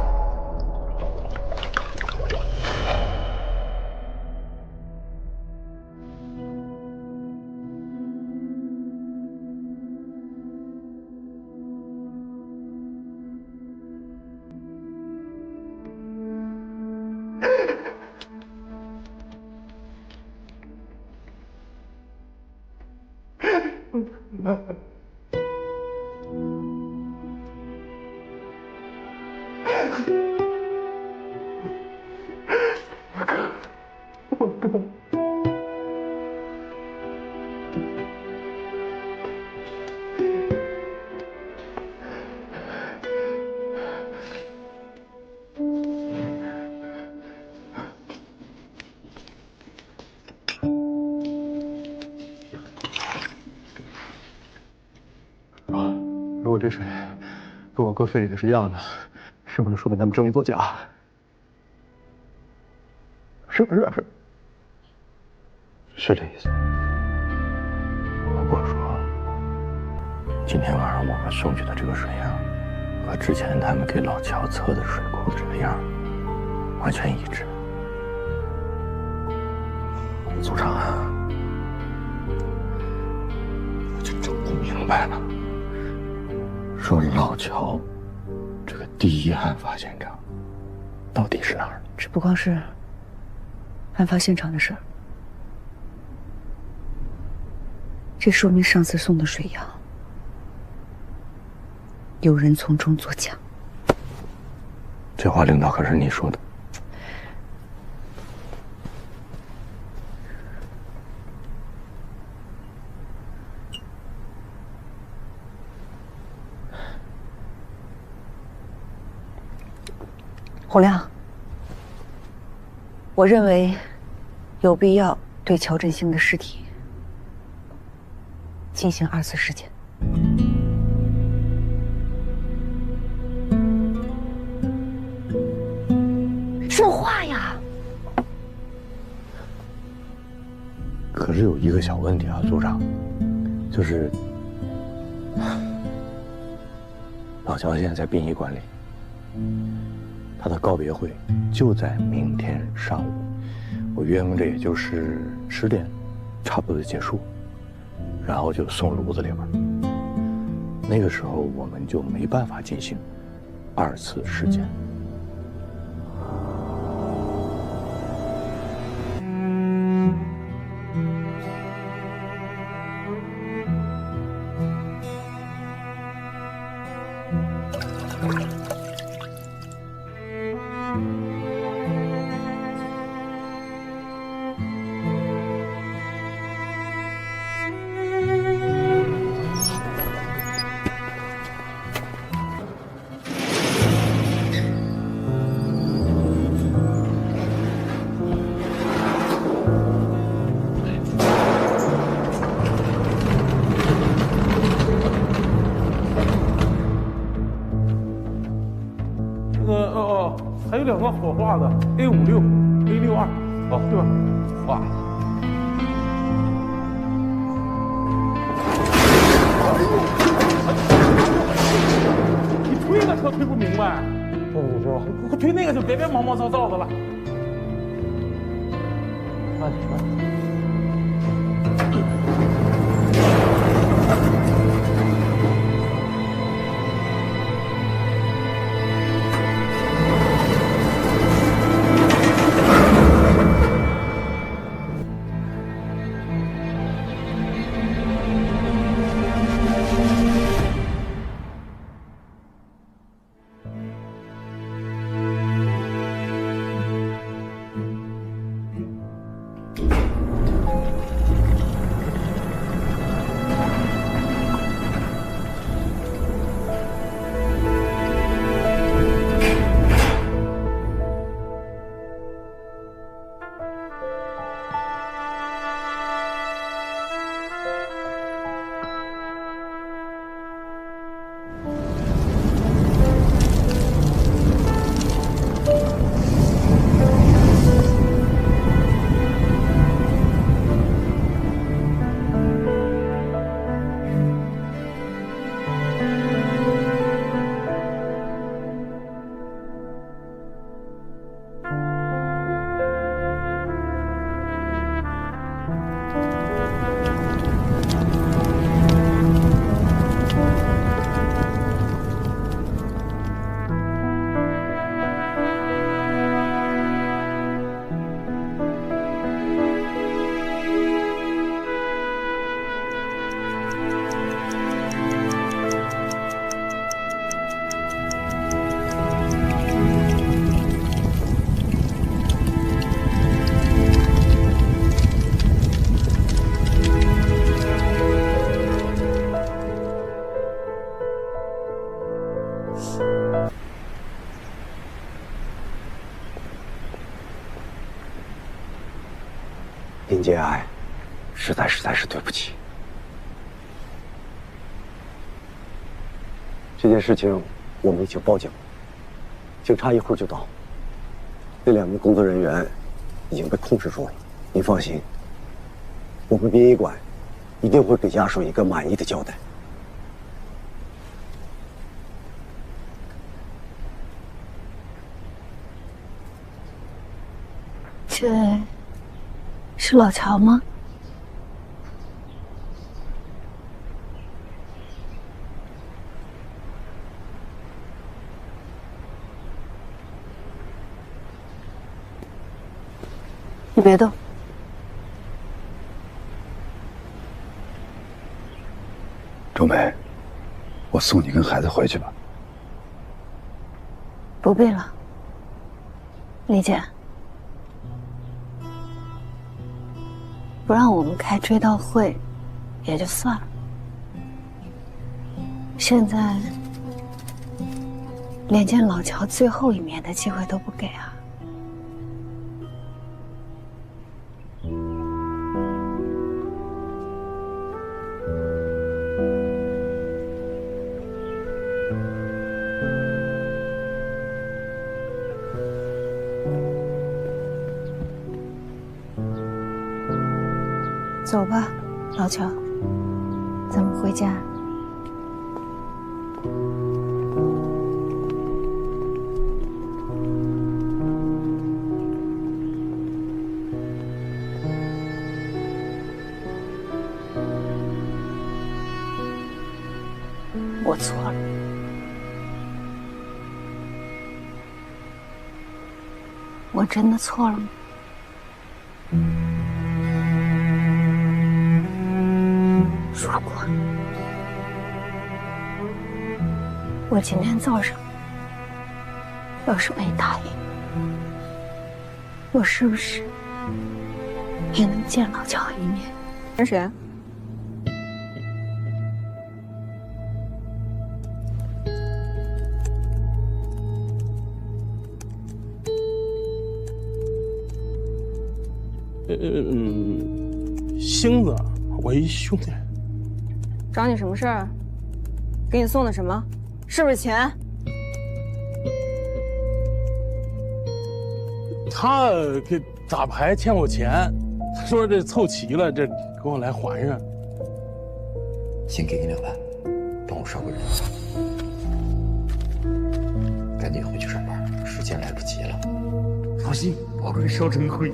如果这水跟我哥肺里的是一样的，是不是说明他们证明作假？是不是？是这意思。如果说今天晚上我们送去的这个水样，和之前他们给老乔测的水库这个样完全一致，组长啊，我就整不明白了。说老乔这个第一案发现场到底是哪儿？这不光是案发现场的事儿，这说明上次送的水样有人从中作假。这话领导可是你说的。洪亮，我认为有必要对乔振兴的尸体进行2次尸检。说话呀！可是有一个小问题啊，组长，就是老乔现在在殡仪馆里。他的告别会就在明天上午，我约摸着也就是10点，差不多就结束，然后就送炉子里边。那个时候我们就没办法进行2次尸检。还有2个火化的 A56、A62，哦，对吧？哇！你推个车推不明白，是吧？推那个就别毛毛躁躁的了。慢点，慢点。林杰爱，实在是对不起。这件事情我们已经报警了，警察一会儿就到。那2名工作人员已经被控制住了，您放心，我们殡仪馆一定会给家属一个满意的交代。这是老乔吗？你别动。周梅，我送你跟孩子回去吧。不必了，李姐。不让我们开追悼会，也就算了。现在连见老乔最后一面的机会都不给啊！走吧，老乔，咱们回家。我错了，我真的错了吗？如果我今天早上要是没答应，我是不是也能见老乔一面？跟谁？星子，我一兄弟。找你什么事儿？给你送的什么？是不是钱？他给打牌欠我钱，他说这凑齐了，这给我来还上。先给你200，帮我捎个人。赶紧回去上班，时间来不及了。放心，我会烧成灰。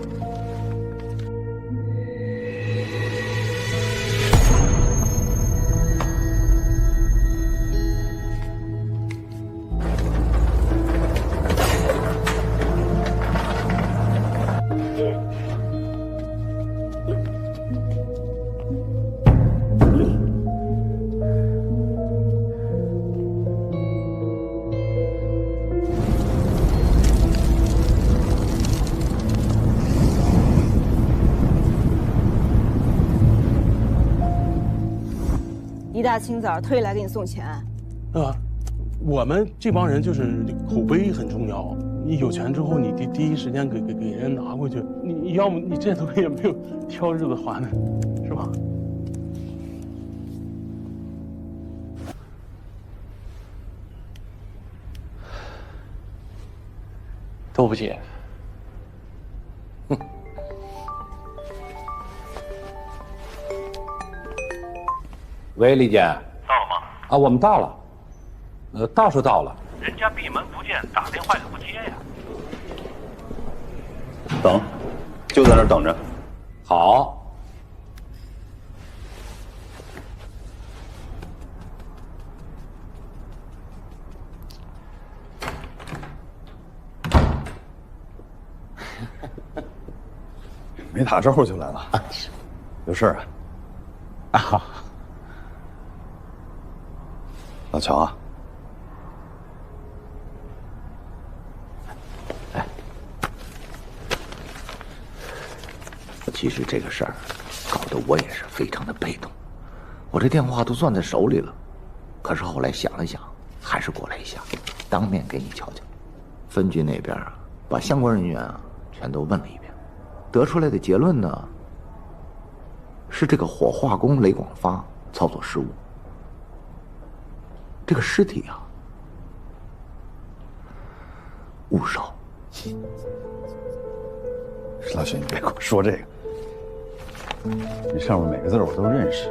一大清早特意来给你送钱，我们这帮人就是口碑很重要。你有钱之后，你第一时间给人拿过去，你要么你这头也没有挑日子还呢，是吧？对不起。喂，李姐。到了吗？啊，我们到了。到是到了。人家闭门不见，打电话也不接呀。等，就在那儿等着。好。没打招呼就来了，有事儿啊？啊，老乔啊，其实这个事儿搞得我也是非常的被动，我这电话都攥在手里了，可是后来想了想，还是过来一下，当面给你瞧瞧。分局那边啊，把相关人员啊全都问了一遍，得出来的结论呢，是这个火化工雷广发操作失误。这个尸体啊，误烧。老许，你别跟我说这个，这上面每个字我都认识，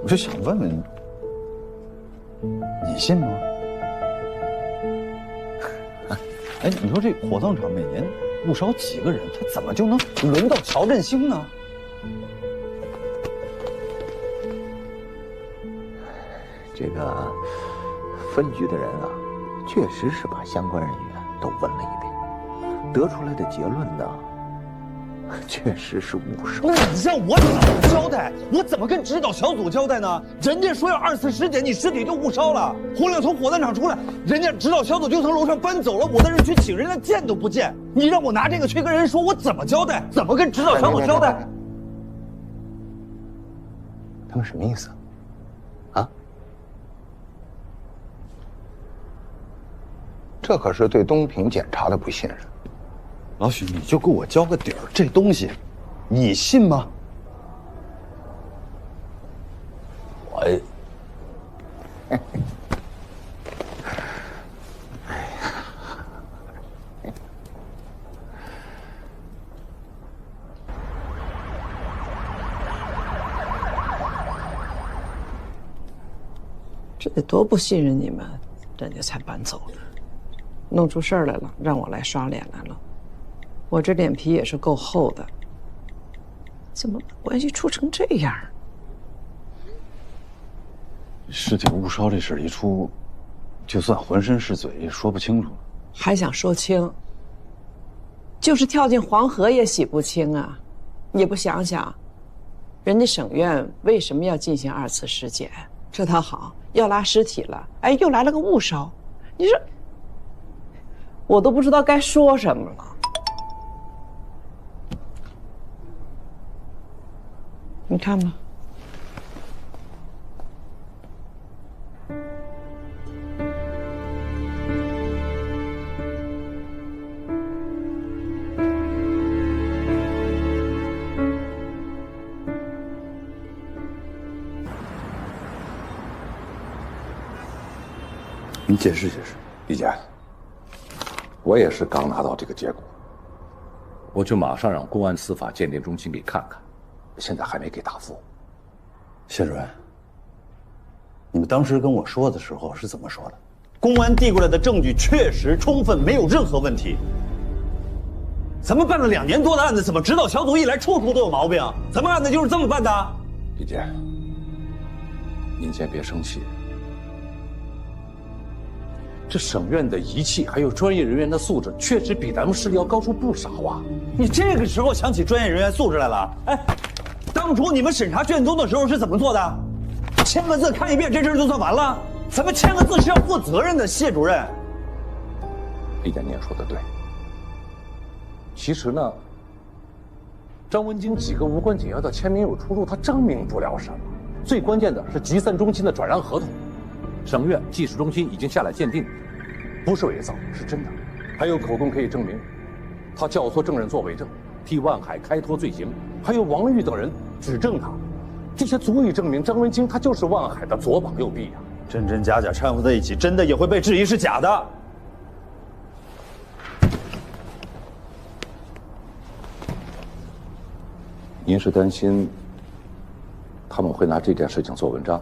我就想问问你，你信吗？哎，你说这火葬场每年误烧几个人，他怎么就能轮到乔振兴呢？这个分局的人啊，确实是把相关人员都问了一遍，得出来的结论呢，确实是误烧。那你让我怎么交代？我怎么跟指导小组交代呢？人家说要24点，你尸体就误烧了。洪亮从火葬场出来，人家指导小组就从楼上搬走了。我在这去请人，连见都不见。你让我拿这个去跟人说，我怎么交代？怎么跟指导小组交代？他们什么意思？啊？这可是对东平检查的不信任。老许，你就给我交个底儿，这东西，你信吗？我，这得多不信任你们，人家才搬走的。弄出事儿来了，让我来刷脸来了。我这脸皮也是够厚的，怎么把关系处成这样？尸体误烧这事一出，就算浑身是嘴也说不清楚了。还想说清？就是跳进黄河也洗不清啊！你不想想，人家省院为什么要进行2次尸检？这倒好，要拉尸体了，哎，又来了个误烧，你说，我都不知道该说什么了。你看吧。你解释解释，李健，我也是刚拿到这个结果，我就马上让公安司法鉴定中心给看看，现在还没给答复。谢主任，你们当时跟我说的时候是怎么说的？公安递过来的证据确实充分，没有任何问题。咱们办了2年多的案子，怎么指导小组一来，处处都有毛病？咱们案子就是这么办的。李健，您先别生气。这省院的仪器还有专业人员的素质，确实比咱们市里要高出不少啊！你这个时候想起专业人员素质来了？哎，当初你们审查卷宗的时候是怎么做的？签个字看一遍，这事儿就算完了？咱们签个字是要负责任的，谢主任。李健，你也说的对。其实呢，张文京几个无关紧要的签名有出入，他证明不了什么。最关键的是集散中心的转让合同，省院技术中心已经下来鉴定，不是伪造，是真的。还有口供可以证明，他教唆证人做伪证，替万海开脱罪行，还有王玉等人指证他，这些足以证明张文京他就是万海的左膀右臂啊！真真假假掺和在一起，真的也会被质疑是假的。您是担心他们会拿这件事情做文章？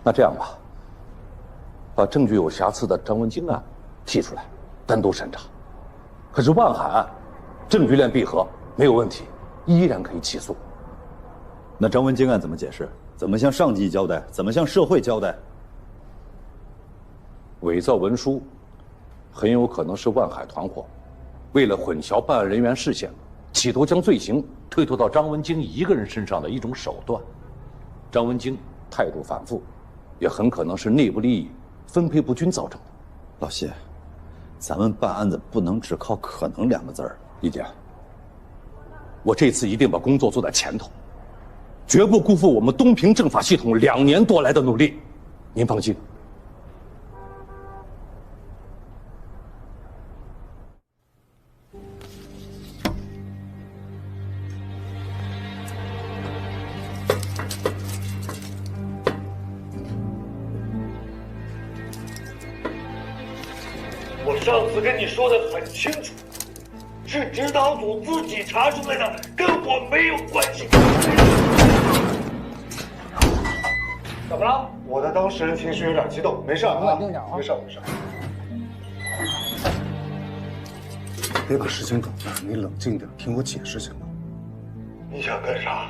那这样吧，把证据有瑕疵的张文京案剔出来，单独审查。可是万海案证据链闭合，没有问题，依然可以起诉。那张文京案怎么解释？怎么向上级交代？怎么向社会交代？伪造文书很有可能是万海团伙为了混淆办案人员视线，企图将罪行推脱到张文京一个人身上的一种手段。张文京态度反复，也很可能是内部利益分配不均造成的。老谢，咱们办案子不能只靠可能2个字儿。李健，我这次一定把工作做在前头，绝不辜负我们东平政法系统2年多来的努力。您放心。我上次跟你说的很清楚，是指导组自己查出来的，跟我没有关系。怎么了？我的当事人情绪有点激动，没事啊，冷静点啊，没事没事。别把事情搞大，你冷静点，听我解释行吗？你想干啥？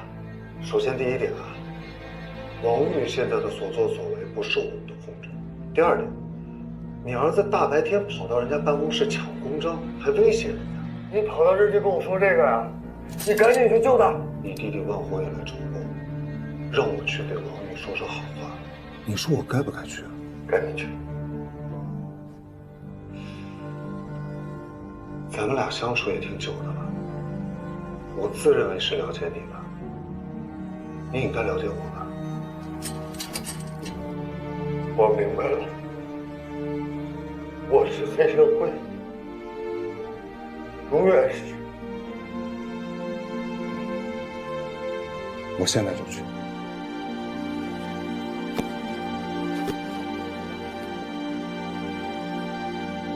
首先第一点啊，王玉现在的所作所为不受我们的控制。第二点，你儿子大白天跑到人家办公室抢公章，还威胁人家，你跑到这儿就跟我说这个呀？你赶紧去救他！你弟弟万红也来找我，让我去对王玉说说好话。你说我该不该去啊？赶紧去。咱们俩相处也挺久的了，我自认为是了解你的，你应该了解我吧？我明白了，我是黑社会，永远是。我现在就去。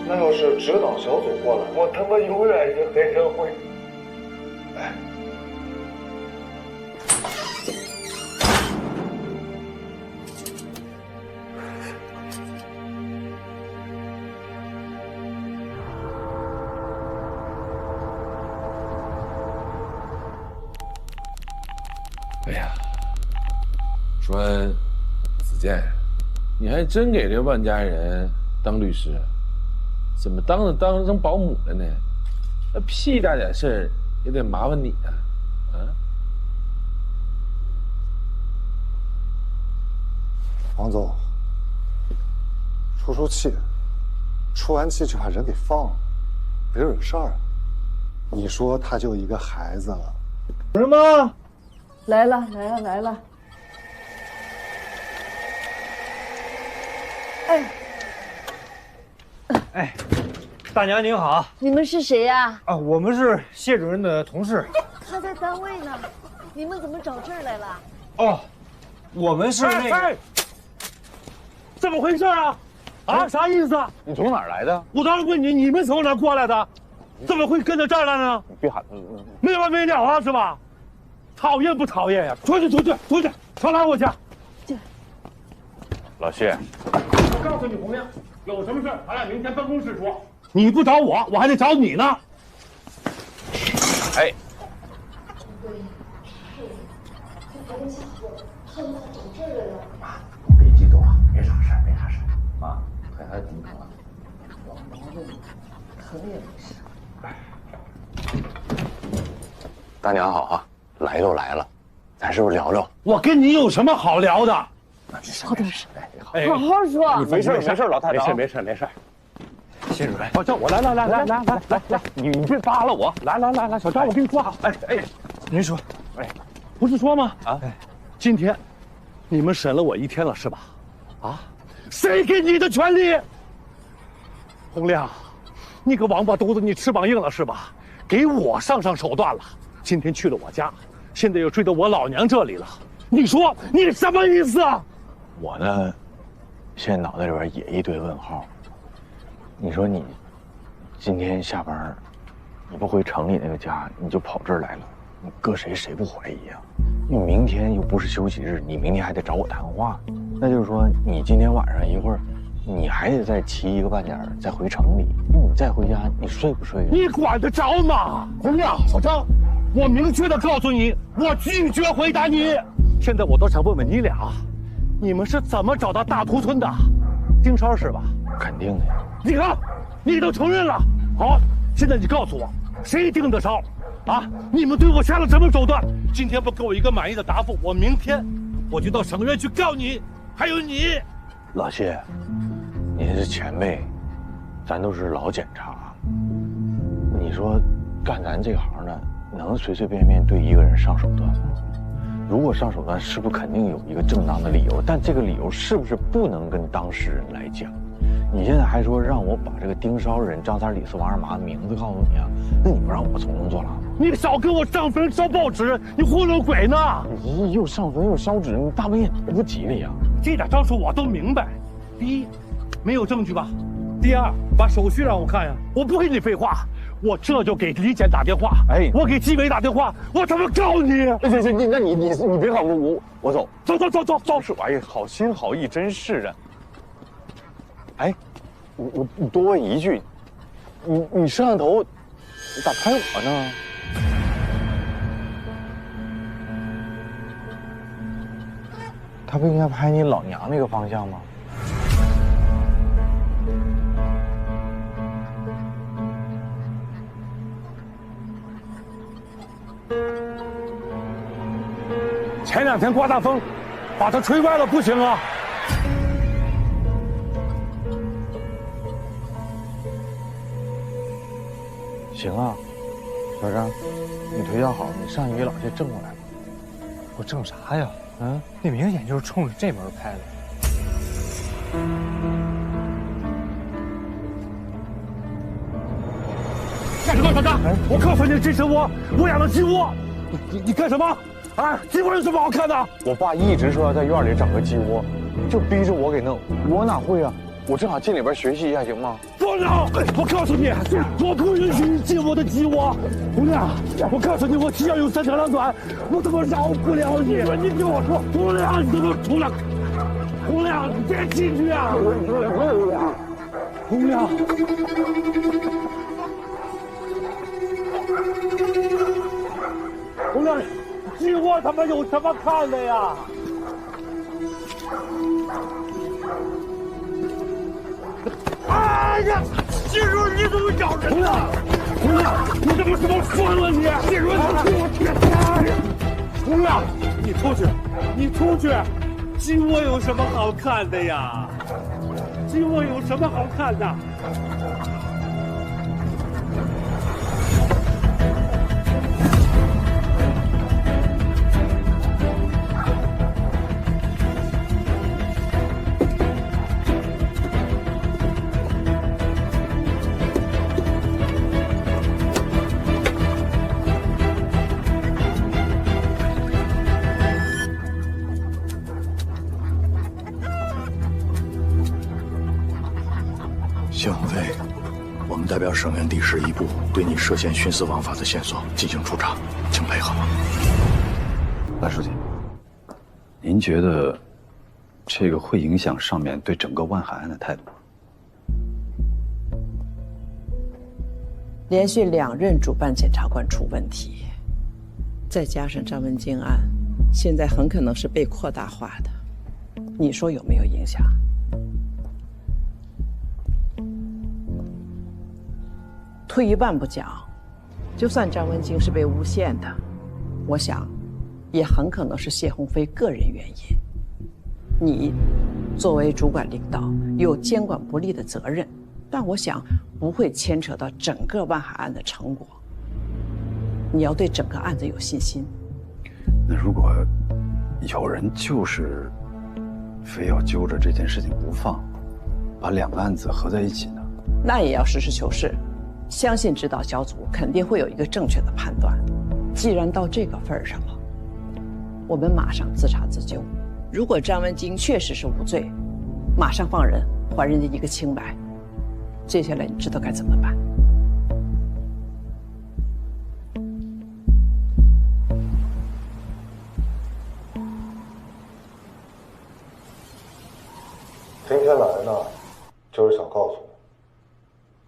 那要是指导小组过来，我他妈永远是黑社会。哎，哎呀，说子健，你还真给这万家人当律师？怎么当成保姆了呢？那屁大点事儿也得麻烦你啊！啊！王总，出气，出完气就把人给放了，别惹事儿。你说他就一个孩子了，有人吗？来了。哎，大娘您好。你们是谁呀？啊，我们是谢主任的同事。他在单位呢，你们怎么找这儿来了？哦，我们是那个。怎么回事啊？啊，啥意思？你从哪儿来的？我当然问你，你们从哪儿过来的？怎么会跟到这儿来呢？你别喊，没完没了啊，是吧？讨厌不讨厌呀？出去，上拉我去。老谢，我告诉你，红亮，有什么事咱俩明天办公室说。你不找我，我还得找你呢。哎，别激动啊，没啥事啊，还挺好。可也没事。大娘好啊，来都来了，咱是不是聊聊？我跟你有什么好聊的？稍等时，哎，好好说。你没事，老太太，没事。谢主任，小赵，我来，你别扒拉我，来，小赵，我跟你说好，您说，不是说吗？啊，今天你们审了我1天了是吧？啊，谁给你的权利？洪亮，你个王八犊子，你翅膀硬了是吧？给我上手段了，今天去了我家，现在又追到我老娘这里了，你说你什么意思啊？我呢，现在脑袋里边也一堆问号。你说你今天下班，你不回城里那个家，你就跑这儿来了，你搁谁不怀疑啊？你明天又不是休息日，你明天还得找我谈话，那就是说你今天晚上一会儿，你还得再骑1个半点再回城里，你再回家你睡不睡？你管得着吗？洪亮，小张，我明确的告诉你，我拒绝回答你。现在我都想问问你俩，你们是怎么找到大屠村的？盯梢是吧？肯定的呀。你看，你都承认了。好，现在你告诉我，谁盯得梢？啊，你们对我下了什么手段？今天不给我一个满意的答复，我明天我就到省院去告你，还有你。老谢，您是前辈，咱都是老检察。你说，干咱这行的，能随随便便对一个人上手段吗？如果上手段，是不是肯定有一个正当的理由？但这个理由是不是不能跟当事人来讲？你现在还说让我把这个盯梢人张三李四王二麻的名字告诉你啊？那你不让我从中作郎吗？你少给我上坟烧报纸，你糊弄鬼呢？你又上坟又烧纸，你大半夜不吉利呀！这点招数我都明白。第一，没有证据吧？第二，把手续让我看呀！我不跟你废话，我这就给李检打电话。哎，我给纪委打电话，我他妈告你！行，那你别告我走。走！哎呀，好心好意，真是的。哎，我多问一句，你摄像头，你咋拍我呢？他不应该拍你老娘那个方向吗？前2天刮大风，把它吹歪了不行啊！行啊，小张，你腿脚好，你上去给老谢正过来吧。我正啥呀？那明显就是冲着这门拍的。干什么，小张？我告诉你，这是我养的鸡窝。你干什么？啊，鸡窝有什么好看的？我爸一直说要在院里整个鸡窝，就逼着我给弄，我哪会啊？我正好进里边学习一下，行吗？不能！我告诉你，我不允许你进我的鸡窝。红亮，我告诉你，我只要有3长2短，我怎么饶不了你？你听我说，红亮，你怎么红亮？红亮，你别进去啊！红亮，红亮，鸡窝他妈有什么看的呀？哎呀！金润，你怎么找人呢？红亮，你怎么疯了你？金润，我天！红亮，你出去！鸡窝有什么好看的呀？鸡窝有什么好看的？谢鸿飞，我们代表省院第11部对你涉嫌徇私枉法的线索进行处查，请配合。赖书记，您觉得这个会影响上面对整个万海案的态度吗？连续2任主办检察官出问题，再加上张文京案，现在很可能是被扩大化的，你说有没有影响？退一万步讲，就算张文京是被诬陷的，我想，也很可能是谢鸿飞个人原因。你作为主管领导，有监管不力的责任，但我想不会牵扯到整个万海案的成果。你要对整个案子有信心。那如果有人就是非要揪着这件事情不放，把2个案子合在一起呢？那也要实事求是。相信指导小组肯定会有一个正确的判断。既然到这个份儿上了，我们马上自查自纠。如果张文京确实是无罪，马上放人，还人家一个清白。接下来你知道该怎么办？今天来呢，就是想告诉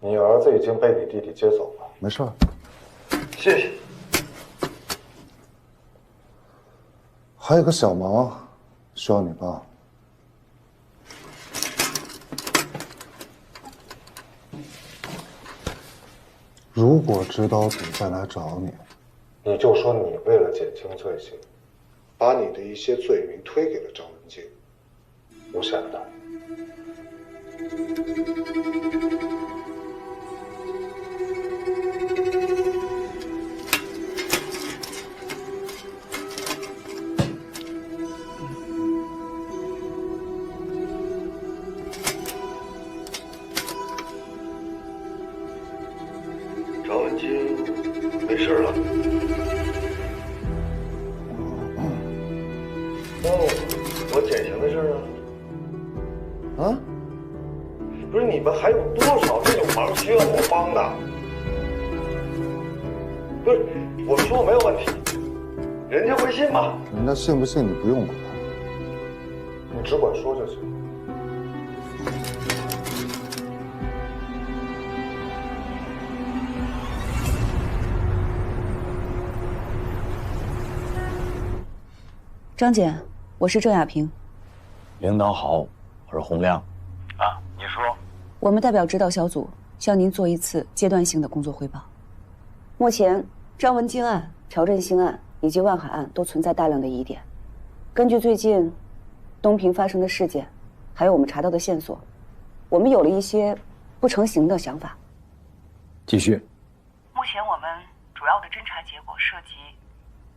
你，你儿子已经被你弟弟接走了。没事儿，谢谢。还有个小忙需要你帮。如果指导组再来找你，你就说你为了减轻罪行，把你的一些罪名推给了张文京，诬陷了他。啊？不是你们还有多少这种忙需要我帮的？不是，我说没有问题，人家会信吗？人家信不信你不用管，你只管说就行。张姐，我是郑亚萍。领导好，我是洪亮。啊，你说。我们代表指导小组向您做一次阶段性的工作汇报。目前，张文京案、乔振兴案以及万海案都存在大量的疑点。根据最近东平发生的事件，还有我们查到的线索，我们有了一些不成形的想法。继续。目前我们主要的侦查结果涉及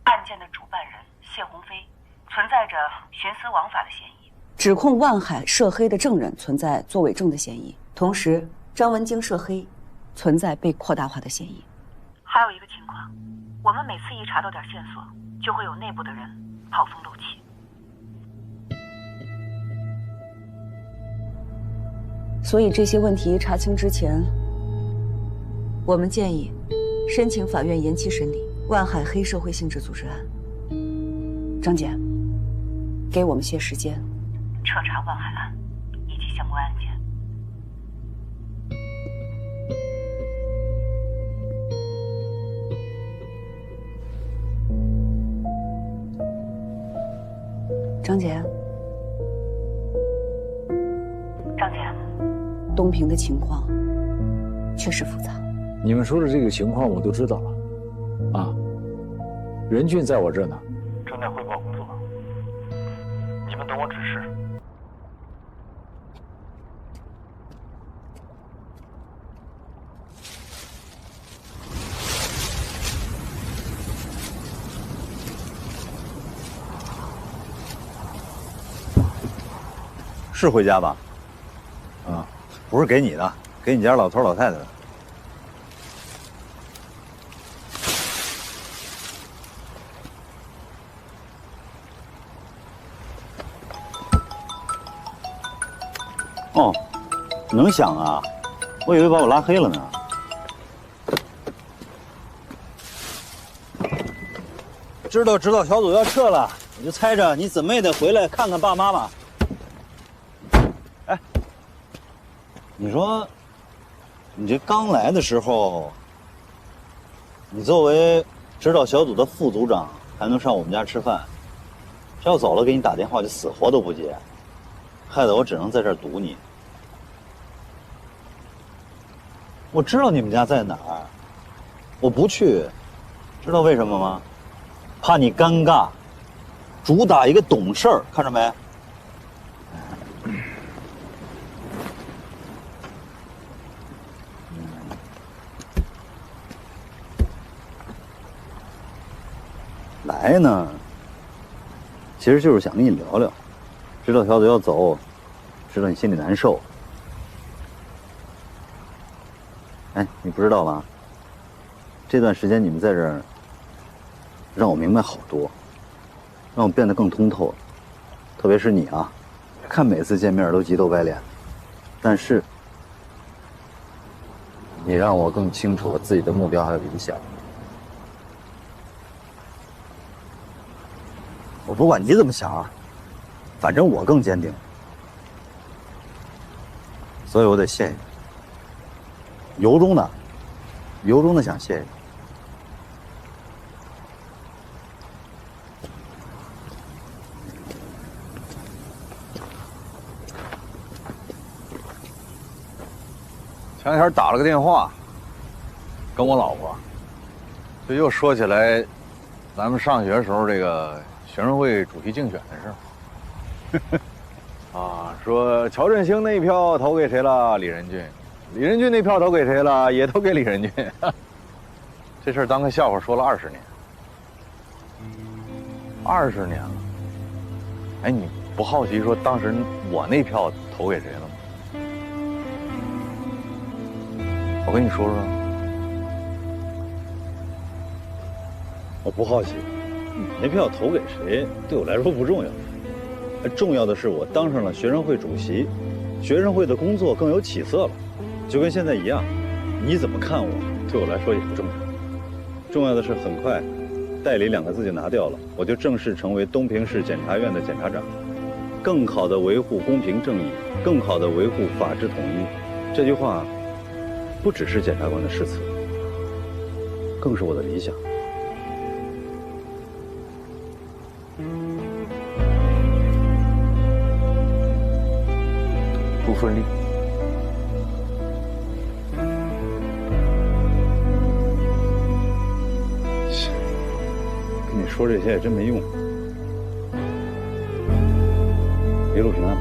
案件的主办人谢鸿飞存在着徇私枉法的嫌疑，指控万海涉黑的证人存在作伪证的嫌疑，同时张文京涉黑存在被扩大化的嫌疑。还有一个情况，我们每次一查到点线索，就会有内部的人跑风漏气。所以这些问题查清之前，我们建议申请法院延期审理万海黑社会性质组织案。张姐，给我们些时间，彻查万海案以及相关案件。张姐，东平的情况确实复杂。你们说的这个情况我都知道了，啊，任俊在我这呢，正在汇报工作，你们等我指示。是回家吧？啊，不是给你的，给你家老头老太太的。哦，能响啊？我以为把我拉黑了呢。知道指导小组要撤了，我就猜着你怎么也得回来看看爸妈吧。哎，你说，你这刚来的时候，你作为指导小组的副组长，还能上我们家吃饭，这要走了给你打电话就死活都不接，害得我只能在这儿堵你。我知道你们家在哪儿，我不去，知道为什么吗？怕你尴尬，主打一个懂事儿，看着没？来呢，其实就是想跟你聊聊，知道小组要走，知道你心里难受。哎，你不知道吧？这段时间你们在这儿，让我明白好多，让我变得更通透了。特别是你啊，看每次见面都急头白脸，但是你让我更清楚了自己的目标还有理想。我不管你怎么想啊，反正我更坚定，所以我得谢谢你，由衷的想谢谢你。前两天打了个电话，跟我老婆，这又说起来，咱们上学时候这个学生会主席竞选的事儿。啊，说乔振兴那一票投给谁了？李仁俊，李仁俊那票投给谁了？也投给李仁俊。这事儿当个笑话说了20年，20年了。哎，你不好奇说当时我那票投给谁了吗？我跟你说说，我不好奇，你那票投给谁对我来说不重要，重要的是我当上了学生会主席，学生会的工作更有起色了，就跟现在一样。你怎么看我，对我来说也不重要。重要的是，很快，代理2个字就拿掉了，我就正式成为东平市检察院的检察长，更好地维护公平正义，更好地维护法治统一。这句话，不只是检察官的誓词，更是我的理想。不顺利。跟你说这些也真没用。一路平安。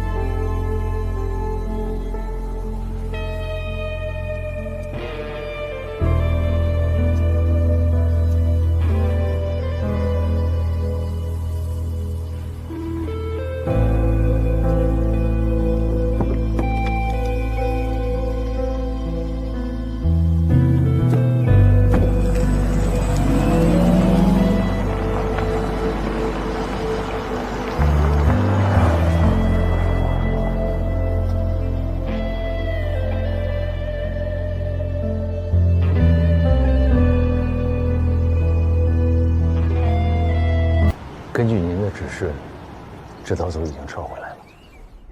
根据您的指示，指导组已经撤回来了。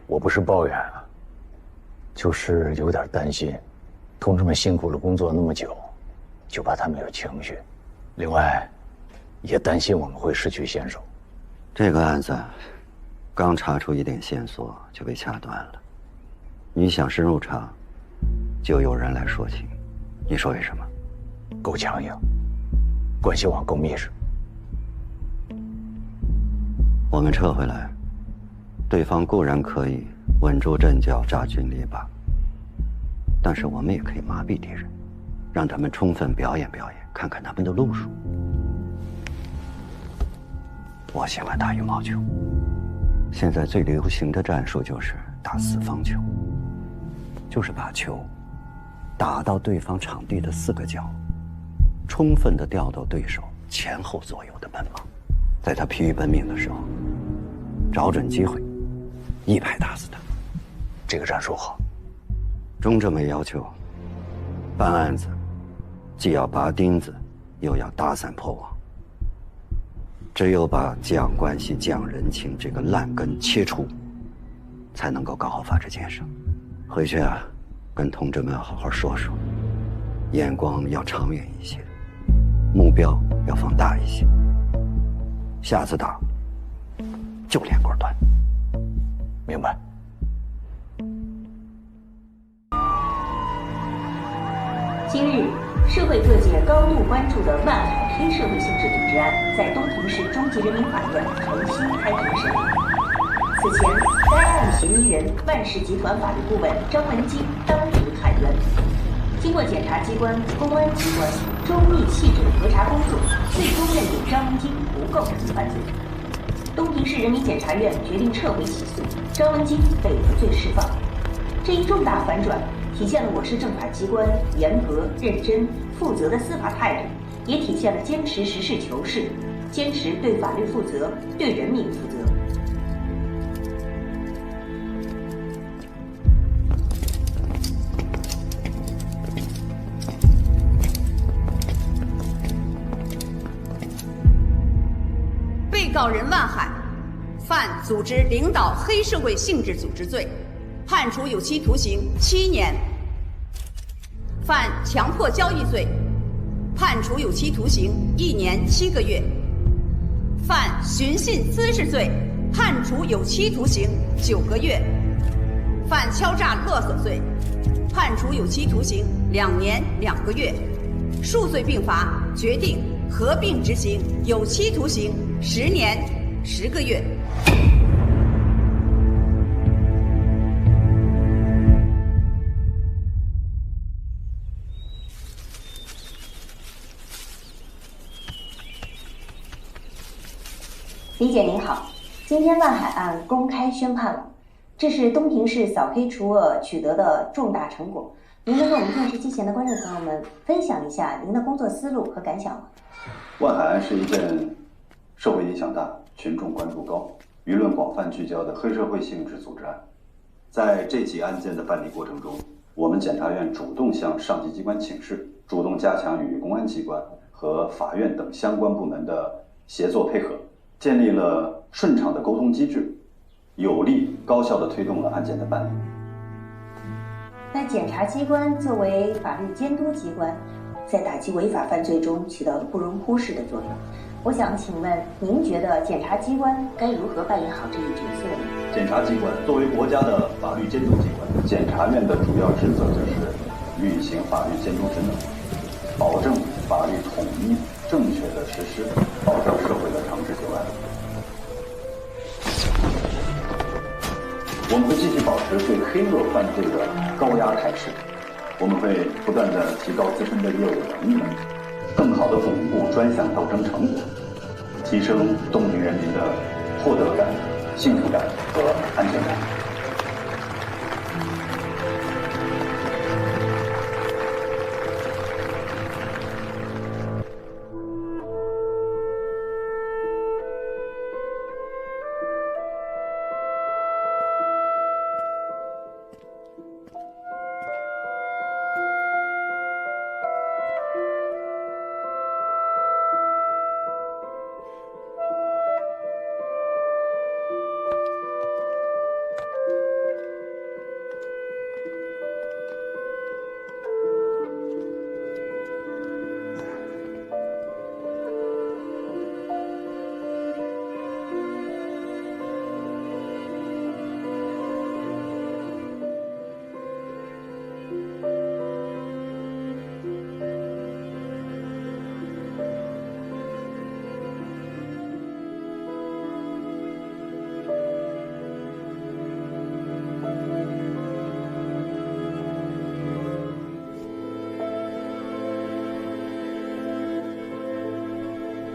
我不是抱怨啊，就是有点担心，同志们辛苦了工作那么久，就怕他们有情绪。另外，也担心我们会失去先手。这个案子刚查出一点线索就被掐断了，你想深入查，就有人来说情。你说为什么？够强硬，关系网够密实。我们撤回来，对方固然可以稳住阵脚、炸军篱笆，但是我们也可以麻痹敌人，让他们充分表演表演，看看他们的路数。我喜欢打羽毛球，现在最流行的战术就是打四方球，就是把球打到对方场地的4个角，充分地调动对手前后左右的奔忙，在他疲于奔命的时候，找准机会，一拍打死他。这个战术好。中这么要求，办案子既要拔钉子，又要打散破网。只有把讲关系、讲人情这个烂根切除，才能够搞好法治建设。回去啊，跟同志们好好说说，眼光要长远一些，目标要放大一些。下次打就练果断。明白。今日，社会各界高度关注的万海黑社会性质组织案，在东平市中级人民法院重新开庭审理。此前，该案嫌疑人万氏集团法律顾问张文金当庭喊冤。经过检察机关、公安机关周密细致的核查工作，最终认定张文金不构成犯罪。东平市人民检察院决定撤回起诉，张文金被无罪释放。这一重大反转，体现了我市政法机关严格、认真、负责的司法态度，也体现了坚持实事求是，坚持对法律负责、对人民负责。被告人万海犯组织领导黑社会性质组织罪，判处有期徒刑7年；犯强迫交易罪，判处有期徒刑1年7个月；犯寻衅滋事罪，判处有期徒刑9个月；犯敲诈勒索罪，判处有期徒刑2年2个月。数罪并罚，决定合并执行有期徒刑10年10个月。李姐您好，今天万海案公开宣判了，这是东平市扫黑除恶取得的重大成果。您能跟我们电视机前的观众朋友们分享一下您的工作思路和感想吗？万海案是一件社会影响大、群众关注高、舆论广泛聚焦的黑社会性质组织案。在这起案件的办理过程中，我们检察院主动向上级机关请示，主动加强与公安机关和法院等相关部门的协作配合，建立了顺畅的沟通机制，有力高效地推动了案件的办理。那检察机关作为法律监督机关，在打击违法犯罪中起到了不容忽视的作用。我想请问，您觉得检察机关该如何扮演好这一角色呢？检察机关作为国家的法律监督机关，检察院的主要职责就是履行法律监督职能，保证法律统一正确的实施，保障社会的长治久安。我们会继续保持对黑恶犯罪的高压态势，我们会不断地提高自身的业务能力，更好地巩固专项斗争成果，提升东平人民的获得感、幸福感和安全感。